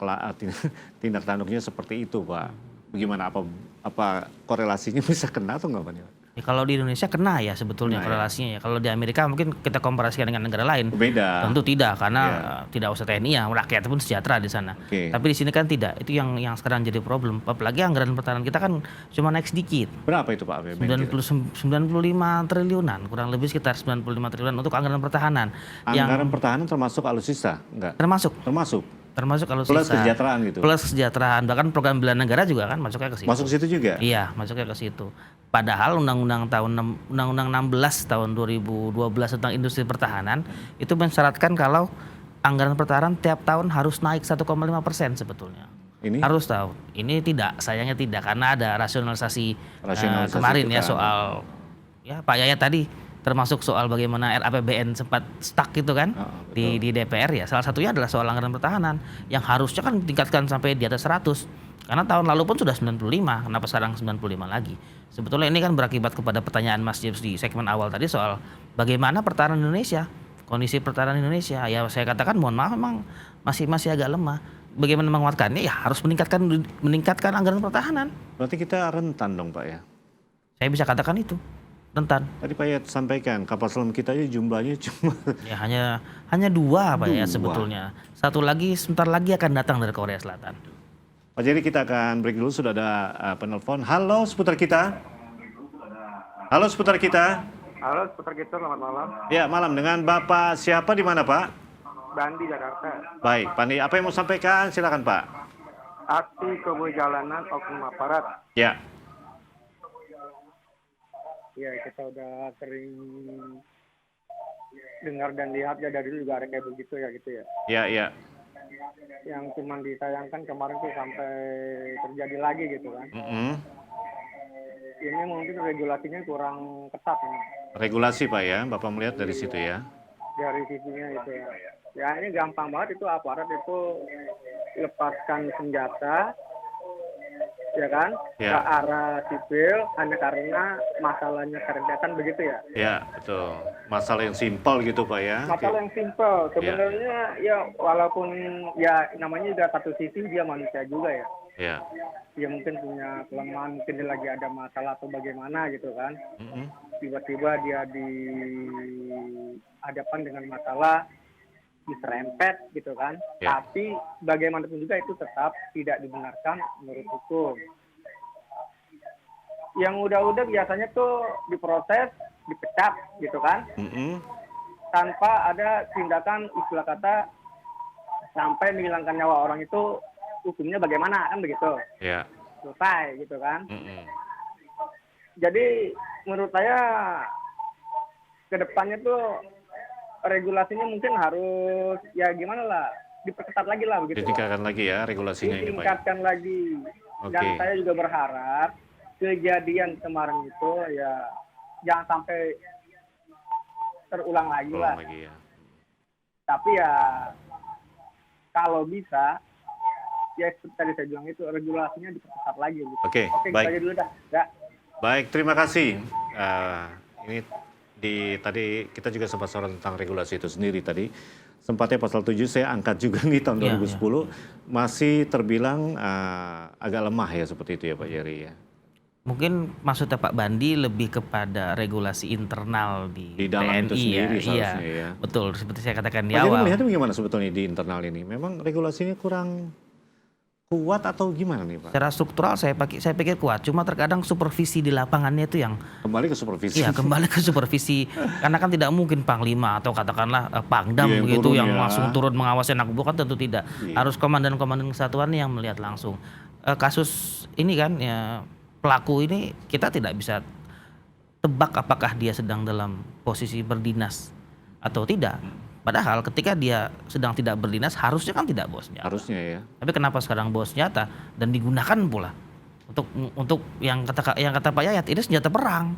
tanduknya seperti itu, Pak. Bagaimana apa korelasinya bisa kena atau nggak, Pak? Ya, kalau di Indonesia kena ya sebetulnya korelasinya ya. Kalau di Amerika mungkin kita komparasikan dengan negara lain. Beda. Tentu tidak karena tidak usah TNI ya, rakyat pun sejahtera di sana. Tapi di sini kan tidak. Itu yang sekarang jadi problem. Apalagi anggaran pertahanan kita kan cuma naik sedikit. Berapa itu Pak? 95 triliunan, kurang lebih sekitar 95 triliunan untuk anggaran pertahanan. Anggaran pertahanan termasuk alutsista? Enggak. Termasuk alutsista. Plus kesejahteraan gitu. Plus kesejahteraan, bahkan program bela negara juga kan masuknya ke situ. Masuk situ juga? Iya, masuknya ke situ. Padahal Undang-Undang 16 tahun 2012 tentang industri pertahanan itu mensyaratkan kalau anggaran pertahanan tiap tahun harus naik 1,5% sebetulnya. Ini? Harus tahu. Ini tidak, sayangnya tidak karena ada rasionalisasi kemarin ya soal ya Pak Yayat tadi termasuk soal bagaimana RAPBN sempat stuck gitu kan di DPR ya. Salah satunya adalah soal anggaran pertahanan yang harusnya kan ditingkatkan sampai di atas 100. Karena tahun lalu pun sudah 95, kenapa sekarang 95 lagi? Sebetulnya ini kan berakibat kepada pertanyaan Mas James di segmen awal tadi soal bagaimana pertahanan Indonesia, kondisi pertahanan Indonesia. Ya saya katakan mohon maaf memang masih agak lemah. Bagaimana menguatkannya? Ya harus meningkatkan anggaran pertahanan. Berarti kita rentan dong Pak ya? Saya bisa katakan itu. Rentan. Tadi Pak Yayat sampaikan kapal selam kita aja jumlahnya cuma ya hanya 2 Pak ya sebetulnya. Satu lagi sebentar lagi akan datang dari Korea Selatan. Pak Jerry, kita akan break dulu, sudah ada penelpon. Halo seputar kita. Halo seputar kita. Halo seputar kita, selamat malam. Ya malam, dengan Bapak siapa di mana Pak? Bandi Jakarta. Baik, Pak Andi, apa yang mau sampaikan? Silakan Pak. Aksi kebojalan oknum aparat. Ya. Ya kita udah sering dengar dan lihat ya dari dulu juga ada kayak begitu ya gitu ya. Ya. Yang cuma disayangkan kemarin tuh sampai terjadi lagi gitu kan. Ini mungkin regulasinya kurang ketat nih. Regulasi Pak ya, Bapak melihat dari situ ya. Dari sisinya itu ya. Ya ini gampang banget itu aparat itu lepaskan senjata ya kan ke arah sipil hanya karena masalahnya kerendahan begitu ya. Ya betul, masalah yang simpel gitu Pak ya. Masalah yang simpel sebenarnya ya walaupun ya namanya juga satu sisi dia manusia juga ya. Ya. Dia mungkin punya kelemahan, mungkin dia lagi ada masalah atau bagaimana gitu kan. Tiba-tiba dia dihadapkan dengan masalah diserempet gitu kan. Tapi bagaimanapun juga itu tetap tidak dibenarkan menurut hukum. Yang udah-udah biasanya tuh diproses, dipecat gitu kan. Tanpa ada tindakan istilah kata sampai menghilangkan nyawa orang itu hukumnya bagaimana kan begitu. Selesai gitu kan. Jadi menurut saya kedepannya tuh regulasinya mungkin harus ya gimana lah diperketat lagi lah begitu. Ditingkatkan lagi ya regulasinya ini Pak. Ditingkatkan lagi. Dan saya juga berharap kejadian kemarin itu ya jangan sampai terulang lagi lah. Tapi ya kalau bisa ya seperti tadi saya bilang itu regulasinya diperketat lagi gitu. Oke, baik. Dulu dah. Ya. Baik, terima kasih. Ini tadi kita juga sempat sorot tentang regulasi itu sendiri tadi. Sempatnya pasal 7 saya angkat juga nih tahun 2010 masih terbilang agak lemah ya seperti itu ya Pak Jerry ya. Mungkin maksudnya Pak Bandi lebih kepada regulasi internal di dalam TNI itu sendiri ya. Seharusnya ya. Betul, seperti saya katakan di awal. Pak Jerry melihatnya bagaimana sebetulnya di internal ini? Memang regulasinya kurang kuat atau gimana nih Pak? Secara struktural saya pikir kuat, cuma terkadang supervisi di lapangannya itu yang kembali ke supervisi. Iya, kembali ke supervisi. Karena kan tidak mungkin panglima atau katakanlah pangdam begitu yang langsung turun mengawasi anak buah kan tentu tidak. Harus komandan-komandan kesatuan yang melihat langsung. Kasus ini kan ya pelaku ini kita tidak bisa tebak apakah dia sedang dalam posisi berdinas atau tidak. Padahal ketika dia sedang tidak berdinas harusnya kan tidak bawa senjata. Harusnya ya. Tapi kenapa sekarang bawa senjata dan digunakan pula untuk yang kata Pak Yayat ini senjata perang.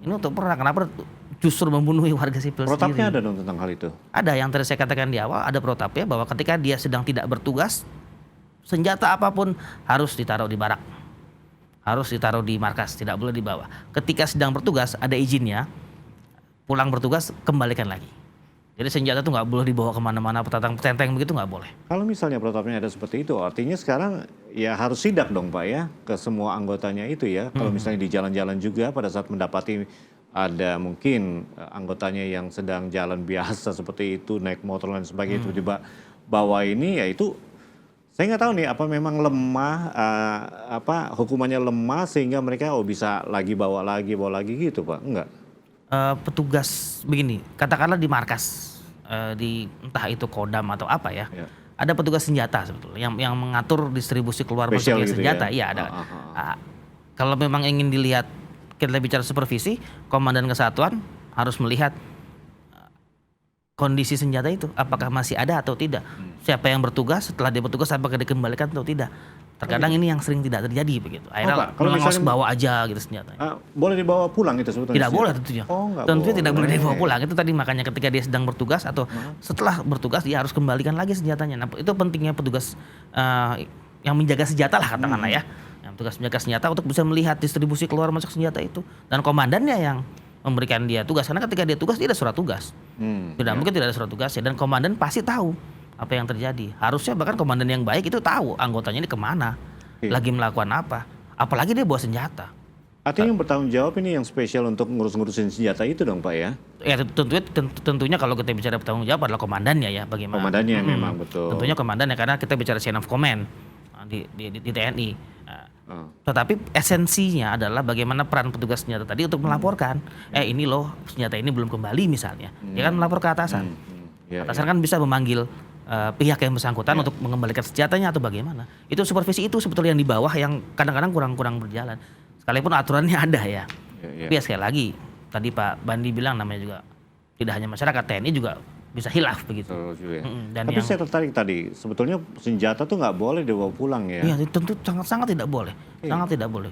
Ini untuk perang. Kenapa justru membunuh warga sipil Protapnya sendiri? ada dong tentang hal itu. Ada yang tadi saya katakan di awal, ada protapnya bahwa ketika dia sedang tidak bertugas, senjata apapun harus ditaruh di barak. Harus ditaruh di markas, tidak boleh dibawa. Ketika sedang bertugas ada izinnya, pulang bertugas kembalikan lagi. Jadi senjata itu nggak boleh dibawa kemana-mana, petenteng begitu nggak boleh. Kalau misalnya protapnya ada seperti itu, artinya sekarang ya harus sidak dong Pak ya ke semua anggotanya itu ya. Kalau misalnya di jalan-jalan juga pada saat mendapati ada mungkin anggotanya yang sedang jalan biasa seperti itu, naik motor dan sebagainya, tiba-tiba bawa ini, ya itu saya nggak tahu nih apa memang lemah, hukumannya lemah sehingga mereka bisa bawa lagi gitu Pak, enggak? Petugas begini, katakanlah di markas, di entah itu Kodam atau apa ya, ada petugas senjata sebetulnya yang mengatur distribusi keluar masuknya gitu senjata. ya? Iya ada. Kalau memang ingin dilihat, kita bicara supervisi, komandan kesatuan harus melihat kondisi senjata itu, apakah masih ada atau tidak. Siapa yang bertugas, setelah dia bertugas apakah dikembalikan atau tidak. Terkadang ini yang sering tidak terjadi begitu. Akhirnya kalau misalnya bawa aja gitu senjatanya. Boleh dibawa pulang itu sebetulnya? Tidak boleh tentunya. Tentunya tidak boleh dibawa pulang. Itu tadi makanya ketika dia sedang bertugas atau setelah bertugas dia harus kembalikan lagi senjatanya. Nah, itu pentingnya petugas yang menjaga senjata lah katakanlah ya. Yang tugas menjaga senjata untuk bisa melihat distribusi keluar masuk senjata itu. Dan komandannya yang memberikan dia tugas. Karena ketika dia tugas dia ada surat tugas. Tidak mungkin tidak ada surat tugasnya. Dan komandan pasti tahu apa yang terjadi. Harusnya bahkan komandan yang baik itu tahu anggotanya ini kemana, lagi melakukan apa. Apalagi dia bawa senjata. Artinya yang bertanggung jawab ini yang spesial untuk ngurus-ngurusin senjata itu dong Pak ya? Ya tentunya kalau kita bicara bertanggung jawab adalah komandannya ya, bagaimana. Komandannya memang betul. Tentunya komandannya karena kita bicara chain of command di TNI. Tetapi esensinya adalah bagaimana peran petugas senjata tadi untuk melaporkan, ini loh senjata ini belum kembali misalnya. Dia kan melapor ke atasan. Atasan kan bisa memanggil pihak yang bersangkutan untuk mengembalikan senjatanya atau bagaimana. Itu supervisi itu sebetulnya yang di bawah yang kadang-kadang kurang berjalan. Sekalipun aturannya ada ya. Tapi ya sekali lagi tadi Pak Bandi bilang namanya juga tidak hanya masyarakat, TNI juga bisa hilaf begitu. Dan tapi saya tertarik tadi, sebetulnya senjata tuh nggak boleh dibawa pulang ya? Iya tentu sangat tidak boleh, sangat tidak boleh.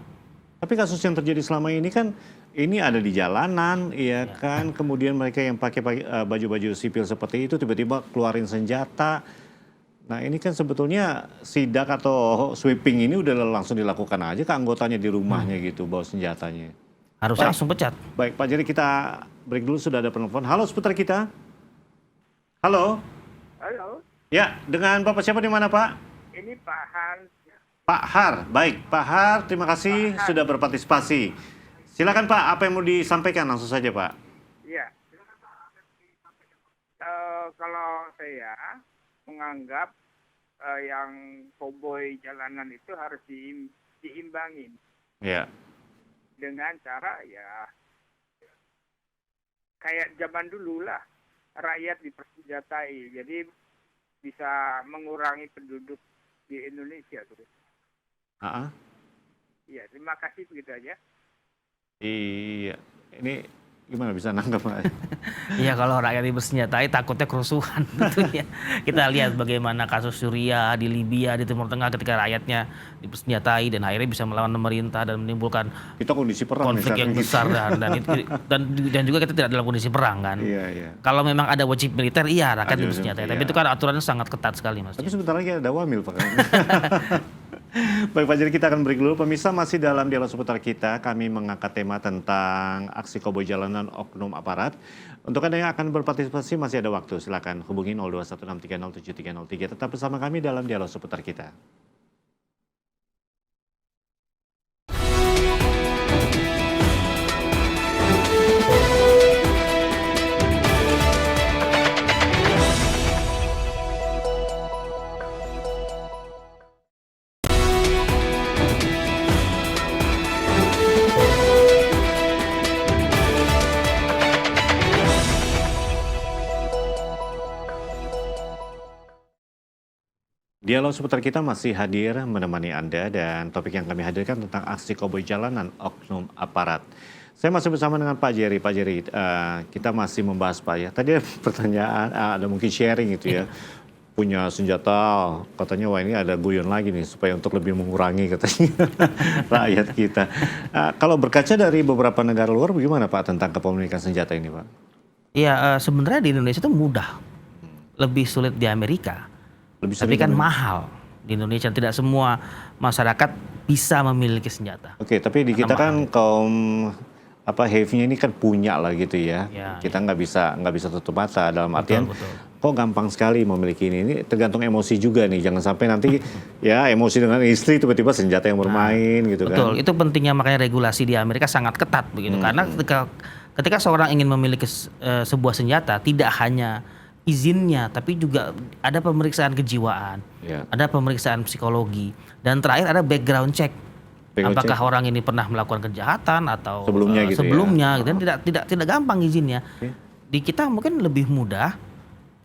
Tapi kasus yang terjadi selama ini kan ini ada di jalanan, ya kan. Kemudian mereka yang pakai baju-baju sipil seperti itu tiba-tiba keluarin senjata. Nah ini kan sebetulnya sidak atau sweeping ini udah langsung dilakukan aja ke anggotanya di rumahnya gitu bawa senjatanya. Harusnya langsung pecat. Baik Pak, jadi kita break dulu, sudah ada penelpon. Halo seputar kita. Halo. Halo. Ya, dengan Bapak siapa di mana Pak? Ini Pak Har. Pak Har, baik. Pak Har, terima kasih sudah berpartisipasi. Silakan Pak, apa yang mau disampaikan langsung saja Pak. Iya. Kalau saya menganggap yang koboi jalanan itu harus diimbangin. Iya. Dengan cara ya kayak zaman dulu lah, rakyat dipersenjatai, jadi bisa mengurangi penduduk di Indonesia tuh. Iya, terima kasih begitu aja. Iya, ini gimana bisa nangkep Pak? Iya kalau rakyat bersenjatai takutnya kerusuhan tentunya. Kita lihat bagaimana kasus Suriah, di Libya, di Timur Tengah ketika rakyatnya dipersenjatai dan akhirnya bisa melawan pemerintah dan menimbulkan kita kondisi perang konflik yang besar dan juga kita tidak dalam kondisi perang kan. Iya. Kalau memang ada wajib militer iya rakyat bersenjatai, tapi itu kan aturannya sangat ketat sekali Mas. Tapi sebentar lagi ada wamil Pak. Baik Pak, jadi kita akan break dulu. Pemirsa, masih dalam dialog seputar kita, kami mengangkat tema tentang aksi koboi jalanan oknum aparat. Untuk Anda yang akan berpartisipasi masih ada waktu, silakan hubungi 0216307303. Tetap bersama kami dalam dialog seputar kita. Dialog seputar kita masih hadir menemani Anda dan topik yang kami hadirkan tentang aksi koboi jalanan oknum aparat. Saya masih bersama dengan Pak Jerry. Pak Jerry, kita masih membahas Pak ya. Tadi ada pertanyaan, ada mungkin sharing gitu ya. Punya senjata, katanya wah ini ada guyon lagi nih supaya untuk lebih mengurangi katanya rakyat kita. Kalau berkaca dari beberapa negara luar bagaimana Pak tentang kepemilikan senjata ini Pak? Iya, sebenarnya di Indonesia itu mudah. Lebih sulit di Amerika. Lebih Tapi sering kan memiliki- mahal. Di Indonesia tidak semua masyarakat bisa memiliki senjata. Oke, tapi di kita kan kaum have-nya ini kan punya lah gitu ya. Ya, Kita nggak bisa tutup mata dalam artian betul. kok gampang sekali memiliki ini. Ini tergantung emosi juga nih. Jangan sampai nanti ya emosi dengan istri tiba-tiba senjata yang bermain gitu Betul, kan. itu pentingnya makanya regulasi di Amerika sangat ketat begitu. Karena ketika seorang ingin memiliki sebuah senjata tidak hanya izinnya, tapi juga ada pemeriksaan kejiwaan, Ya. ada pemeriksaan psikologi, dan terakhir ada background check. Background Apakah check. orang ini pernah melakukan kejahatan atau Sebelumnya gitu ya. dan tidak gampang izinnya. Di kita mungkin lebih mudah,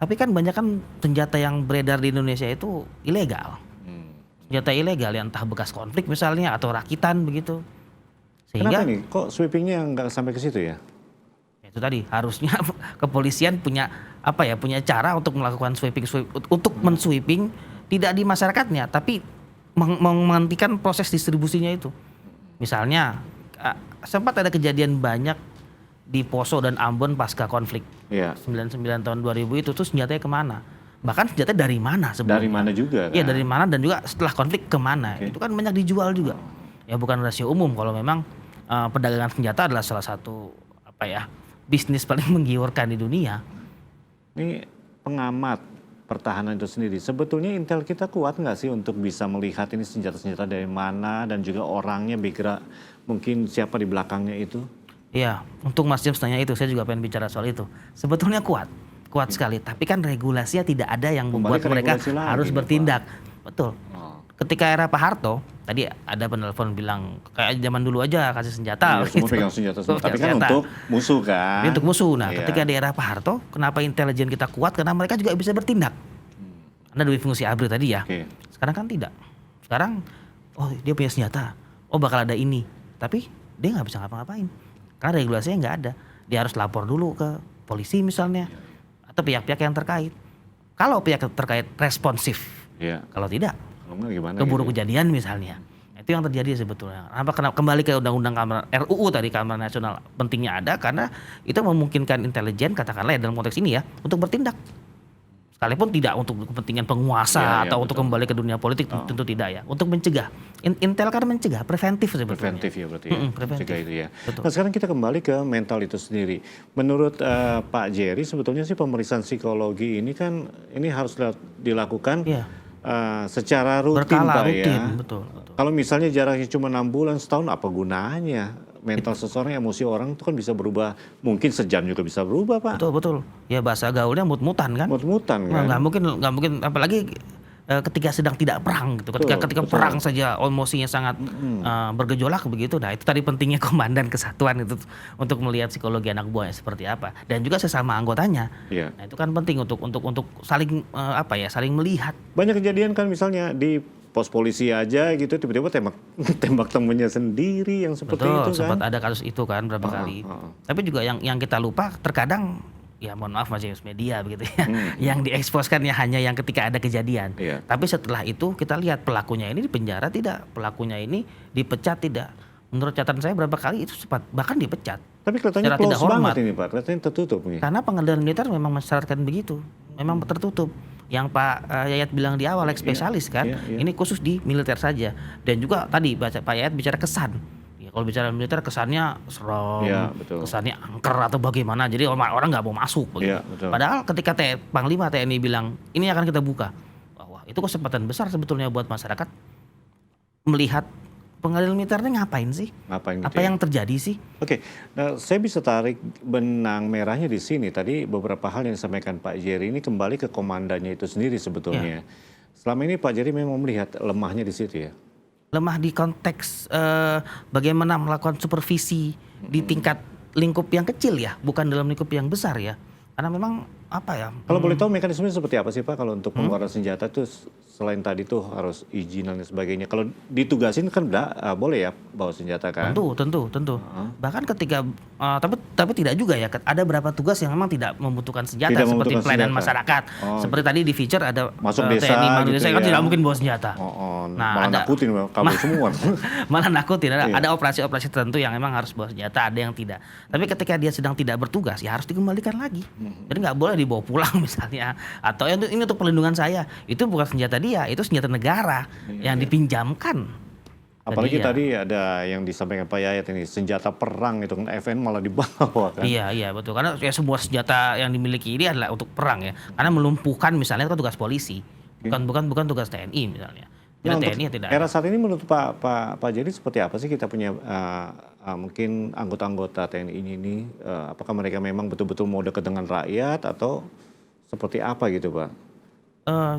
tapi kan banyak kan senjata yang beredar di Indonesia itu ilegal. Senjata ilegal yang entah bekas konflik misalnya atau rakitan begitu. Kenapa Sehingga nih? Kok sweepingnya nggak sampai ke situ ya? itu tadi harusnya kepolisian punya punya cara untuk melakukan untuk mensweeping tidak di masyarakatnya tapi menghentikan proses distribusinya itu. Misalnya sempat ada kejadian banyak di Poso dan Ambon pasca konflik Iya. 99 tahun 2000 itu tuh senjatanya kemana? Bahkan senjata dari mana sebelumnya? Dari mana juga kan? Iya dari mana dan juga setelah konflik kemana? Oke. Itu kan banyak dijual juga. Ya bukan rahasia umum kalau memang perdagangan senjata adalah salah satu bisnis paling menggiurkan di dunia. Ini pengamat pertahanan itu sendiri. Sebetulnya intel kita kuat nggak sih untuk bisa melihat ini senjata-senjata dari mana dan juga orangnya bergerak mungkin siapa di belakangnya itu? Iya, untuk Mas James tanya itu, saya juga pengen bicara soal itu. Sebetulnya kuat sekali. Tapi kan regulasinya tidak ada yang Kembali membuat ke mereka regulasi lagi harus nih, bertindak. Betul. Oh. Ketika era Pak Harto, tadi ada penelpon bilang kayak zaman dulu aja kasih senjata. Iya, semua pegang senjata semua. Tapi kan untuk musuh kan? Ini untuk musuh. Nah, Iya. ketika di era Pak Harto, kenapa intelijen kita kuat? Karena mereka juga bisa bertindak. Karena dari fungsi ABRI tadi ya. Oke. Sekarang kan tidak. Sekarang, dia punya senjata. Bakal ada ini. Tapi dia nggak bisa ngapa-ngapain. Karena regulasinya nggak ada. Dia harus lapor dulu ke polisi misalnya. Atau pihak-pihak yang terkait. Kalau pihak terkait responsif. Iya. Kalau tidak, Kalau nggak gimana? keburu gitu ya? kejadian misalnya. Itu yang terjadi sebetulnya. Kembali ke undang-undang RUU tadi Keamanan Nasional pentingnya ada karena itu memungkinkan intelijen katakanlah ya dalam konteks ini ya untuk bertindak. Sekalipun tidak untuk kepentingan penguasa Iya, atau untuk betul. kembali ke dunia politik tentu tidak ya. Untuk mencegah. Intel kan mencegah, preventif sebetulnya. Preventif ya berarti ya. Preventif. Mencegah itu ya. Betul. Nah sekarang kita kembali ke mental itu sendiri. Menurut Pak Jerry sebetulnya sih pemeriksaan psikologi ini kan ini harus dilakukan Iya. Secara rutin Berkala, Pak rutin, ya. betul. Kalau misalnya jaraknya cuma 6 bulan setahun apa gunanya? Mental seseorang, emosi orang itu kan bisa berubah. Mungkin sejam juga bisa berubah Pak. Betul. Ya bahasa gaulnya mut-mutan kan. Mut-mutan kan. Nggak mungkin apalagi ketika sedang tidak perang gitu. Ketika Betul. perang saja emosinya sangat bergejolak begitu. Nah, itu tadi pentingnya komandan kesatuan itu untuk melihat psikologi anak buahnya seperti apa dan juga sesama anggotanya. Iya. Nah, itu kan penting untuk saling saling melihat. Banyak kejadian kan misalnya di pos polisi aja gitu tiba-tiba tembak temennya sendiri yang seperti Betul, itu kan. sempat ada kasus itu kan berapa kali. Tapi juga yang kita lupa terkadang ya mohon maaf masih media begitu ya. Yang dieksposkan ya hanya yang ketika ada kejadian. Iya. Tapi setelah itu kita lihat pelakunya ini dipenjara tidak, pelakunya ini dipecat tidak. Menurut catatan saya berapa kali itu sempat bahkan dipecat. Tapi kelihatannya Secara tidak close banget hormat. ini Pak, kelihatannya tertutup nih. Karena pengadilan militer memang mensyaratkan begitu. Memang tertutup. Yang Pak Yayat bilang di awal spesialis kan. iya. Ini khusus di militer saja. Dan juga tadi Pak Yayat bicara kesan. Ya, kalau bicara militer kesannya serem, Iya, betul. kesannya angker atau bagaimana. Jadi orang nggak mau masuk. Begitu. Iya, betul. Padahal ketika Panglima TNI bilang ini akan kita buka. Wah, itu kesempatan besar sebetulnya buat masyarakat melihat pengadilan militernya ngapain sih? Ngapain gitu Apa ya? yang terjadi sih? Oke, nah saya bisa tarik benang merahnya di sini. Tadi beberapa hal yang disampaikan Pak Jerry ini kembali ke komandannya itu sendiri sebetulnya. Selama ini Pak Jerry memang melihat lemahnya di situ ya? Lemah di konteks bagaimana melakukan supervisi di tingkat lingkup yang kecil ya, bukan dalam lingkup yang besar ya. Karena memang apa ya? Kalau boleh tahu mekanismenya seperti apa sih Pak kalau untuk pengeluaran senjata itu selain tadi tuh harus izin dan sebagainya. Kalau ditugasin kan boleh ya bawa senjata kan? Tentu. Bahkan ketika tapi tidak juga ya. Ada beberapa tugas yang memang tidak membutuhkan senjata Tidak seperti membutuhkan pelayanan senjata. masyarakat. Seperti tadi di feature ada Masuk desa TNI masuk gitu desa kan ya. tidak mungkin bawa senjata. Malah nakutin kabel semua. Malah nakutin. Iya. Ada operasi-operasi tertentu yang memang harus bawa senjata, ada yang tidak. Tapi ketika dia sedang tidak bertugas, ya harus dikembalikan lagi. Jadi nggak boleh dibawa pulang misalnya. Atau ini untuk pelindungan saya. Itu bukan senjata dia, itu senjata negara yang dipinjamkan. Apalagi Jadi ya. tadi ada yang disampaikan Pak Yayat ini senjata perang itu kan FN malah dibawa kan. Iya betul. Karena ya semua senjata yang dimiliki ini adalah untuk perang ya. Karena melumpuhkan misalnya itu kan tugas polisi, bukan tugas TNI misalnya. Ya, untuk TNI tidak. era saat ini menurut Pak Jerry seperti apa sih kita punya mungkin anggota-anggota TNI ini apakah mereka memang betul-betul mau dekat dengan rakyat atau seperti apa gitu Pak?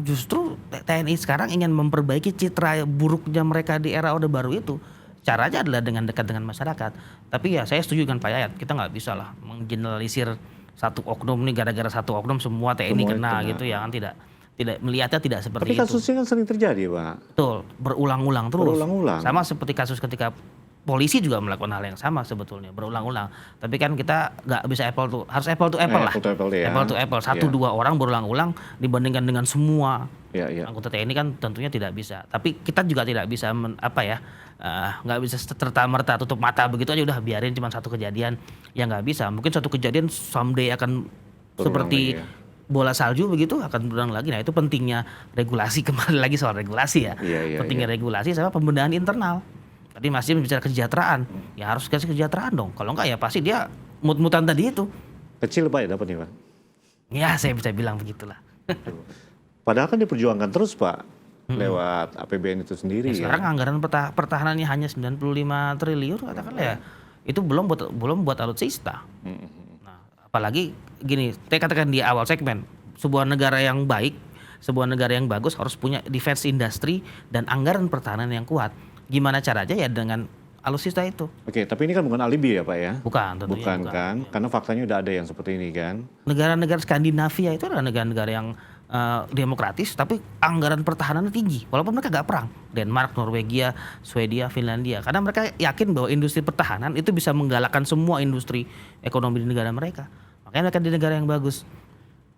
Justru TNI sekarang ingin memperbaiki citra buruknya mereka di era Orde Baru itu. Caranya adalah dengan dekat dengan masyarakat. Tapi ya saya setuju dengan Pak Yayat, kita nggak bisa lah menggeneralisir satu oknum nih gara-gara satu oknum semua TNI kena gitu ya kan tidak melihatnya tidak seperti Tapi itu. kasusnya kan sering terjadi Pak. Betul, berulang-ulang terus. Berulang-ulang. Sama seperti kasus ketika polisi juga melakukan hal yang sama sebetulnya berulang-ulang. Tapi kan kita nggak bisa harus apple to apple lah. Apple to apple ya. Apple to apple, satu dua orang berulang-ulang dibandingkan dengan semua Iya. anggota TNI kan tentunya tidak bisa. Tapi kita juga tidak bisa nggak bisa serta-merta tutup mata begitu aja udah biarin cuma satu kejadian yang nggak bisa. Mungkin satu kejadian someday akan Berulang seperti lagi ya. bola salju begitu akan berulang lagi. Nah itu pentingnya regulasi, kembali lagi soal regulasi ya. Iya, Pentingnya regulasi sama pembenahan internal. Tadi masih bicara kesejahteraan, ya harus kasih kesejahteraan dong. Kalau enggak ya pasti dia mut-mutan tadi itu. Kecil Pak ya dapat nih Pak. Ya saya bisa bilang begitulah. Padahal kan diperjuangkan terus Pak lewat APBN itu sendiri. Sekarang anggaran pertahanannya hanya 95 triliun katakanlah ya. Itu belum buat alutsista. Nah, apalagi gini, saya katakan di awal segmen, sebuah negara yang baik, sebuah negara yang bagus harus punya defense industry dan anggaran pertahanan yang kuat. Gimana caranya ya dengan alutsista itu. Oke, tapi ini kan bukan alibi ya Pak ya? Bukan tentunya. Bukan kan? Karena faktanya udah ada yang seperti ini kan? Negara-negara Skandinavia itu adalah negara-negara yang demokratis tapi anggaran pertahanannya tinggi walaupun mereka nggak perang. Denmark, Norwegia, Swedia, Finlandia, karena mereka yakin bahwa industri pertahanan itu bisa menggalakkan semua industri ekonomi di negara mereka. Makanya mereka di negara yang bagus.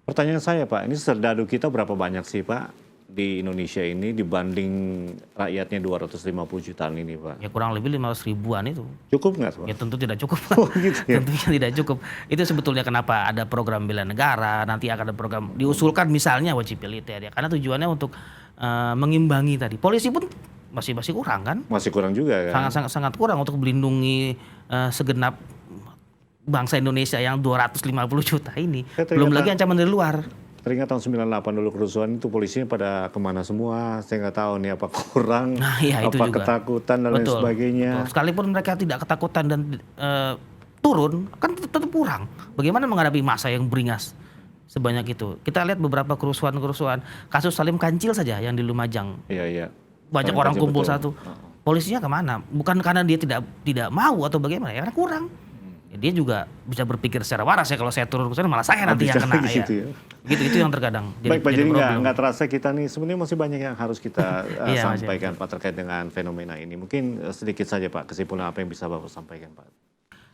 Pertanyaan saya Pak, ini serdadu kita berapa banyak sih Pak di Indonesia ini dibanding rakyatnya 250 jutaan ini Pak? Ya kurang lebih 500 ribuan itu. Cukup nggak Pak? Ya tentu tidak cukup. Oh, gitu ya? Tentunya tidak cukup. Itu sebetulnya kenapa ada program bela negara, nanti akan ada program diusulkan misalnya wajib militer ya. Karena tujuannya untuk mengimbangi tadi. Polisi pun masih kurang kan? Masih kurang juga kan? Sangat kurang untuk melindungi segenap bangsa Indonesia yang 250 juta ini. Belum lagi ancaman dari luar. Teringat tahun 98 dulu kerusuhan itu polisinya pada kemana semua, saya nggak tahu nih apa kurang, Iya, itu apa juga. ketakutan dan lain sebagainya. Betul. Sekalipun mereka tidak ketakutan dan turun, kan tetap kurang. Bagaimana menghadapi massa yang beringas sebanyak itu? Kita lihat beberapa kerusuhan, kasus Salim Kancil saja yang di Lumajang. Iya. Banyak Salim orang Kancil, kumpul betul. satu. Polisinya kemana? Bukan karena dia tidak mau atau bagaimana, ya karena kurang. Ya, dia juga bisa berpikir secara waras ya, kalau saya turun ke sana malah saya nanti yang kena ya. Gitu ya. Gitu itu yang terkadang Baik Pak, jadi problem. nggak terasa kita nih sebenarnya masih banyak yang harus kita Iya, sampaikan Pak terkait dengan fenomena ini. Mungkin sedikit saja Pak kesimpulan apa yang bisa Bapak sampaikan Pak.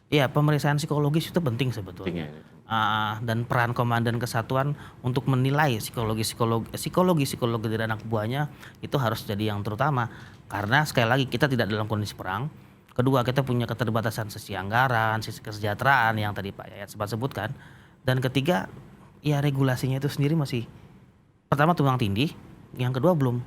Iya, pemeriksaan psikologis itu penting sebetulnya. Pentingnya. Dan peran komandan kesatuan untuk menilai psikologi dari anak buahnya itu harus jadi yang terutama. Karena sekali lagi kita tidak dalam kondisi perang. Kedua, kita punya keterbatasan sisi anggaran, sisi kesejahteraan yang tadi Pak Yayat sempat sebutkan. Dan ketiga, ya regulasinya itu sendiri masih pertama tumpang tindih, yang kedua belum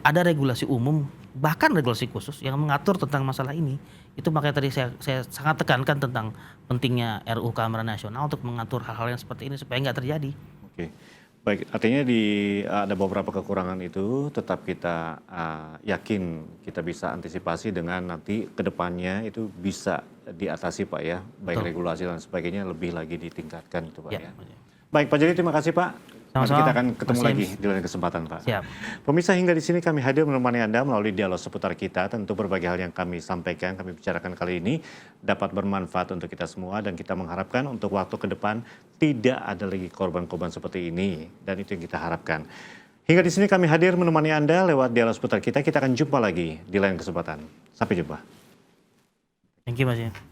ada regulasi umum, bahkan regulasi khusus yang mengatur tentang masalah ini. Itu makanya tadi saya sangat tekankan tentang pentingnya RUU Keamanan Nasional untuk mengatur hal-hal yang seperti ini supaya nggak terjadi. Oke. Baik, artinya ada beberapa kekurangan itu tetap kita yakin kita bisa antisipasi dengan nanti ke depannya itu bisa diatasi Pak ya, baik Betul. regulasi dan sebagainya lebih lagi ditingkatkan itu Pak ya. Ya. Baik Pak Jerry, terima kasih Pak Nanti Sama-sama, kita akan ketemu Mas lagi James. di lain kesempatan, Pak. Siap. Pemirsa, hingga di sini kami hadir menemani Anda melalui dialog seputar kita. Tentu berbagai hal yang kami sampaikan, kami bicarakan kali ini dapat bermanfaat untuk kita semua dan kita mengharapkan untuk waktu ke depan tidak ada lagi korban-korban seperti ini dan itu yang kita harapkan. Hingga di sini kami hadir menemani Anda lewat dialog seputar kita. Kita akan jumpa lagi di lain kesempatan. Sampai jumpa. Thank you Mas James.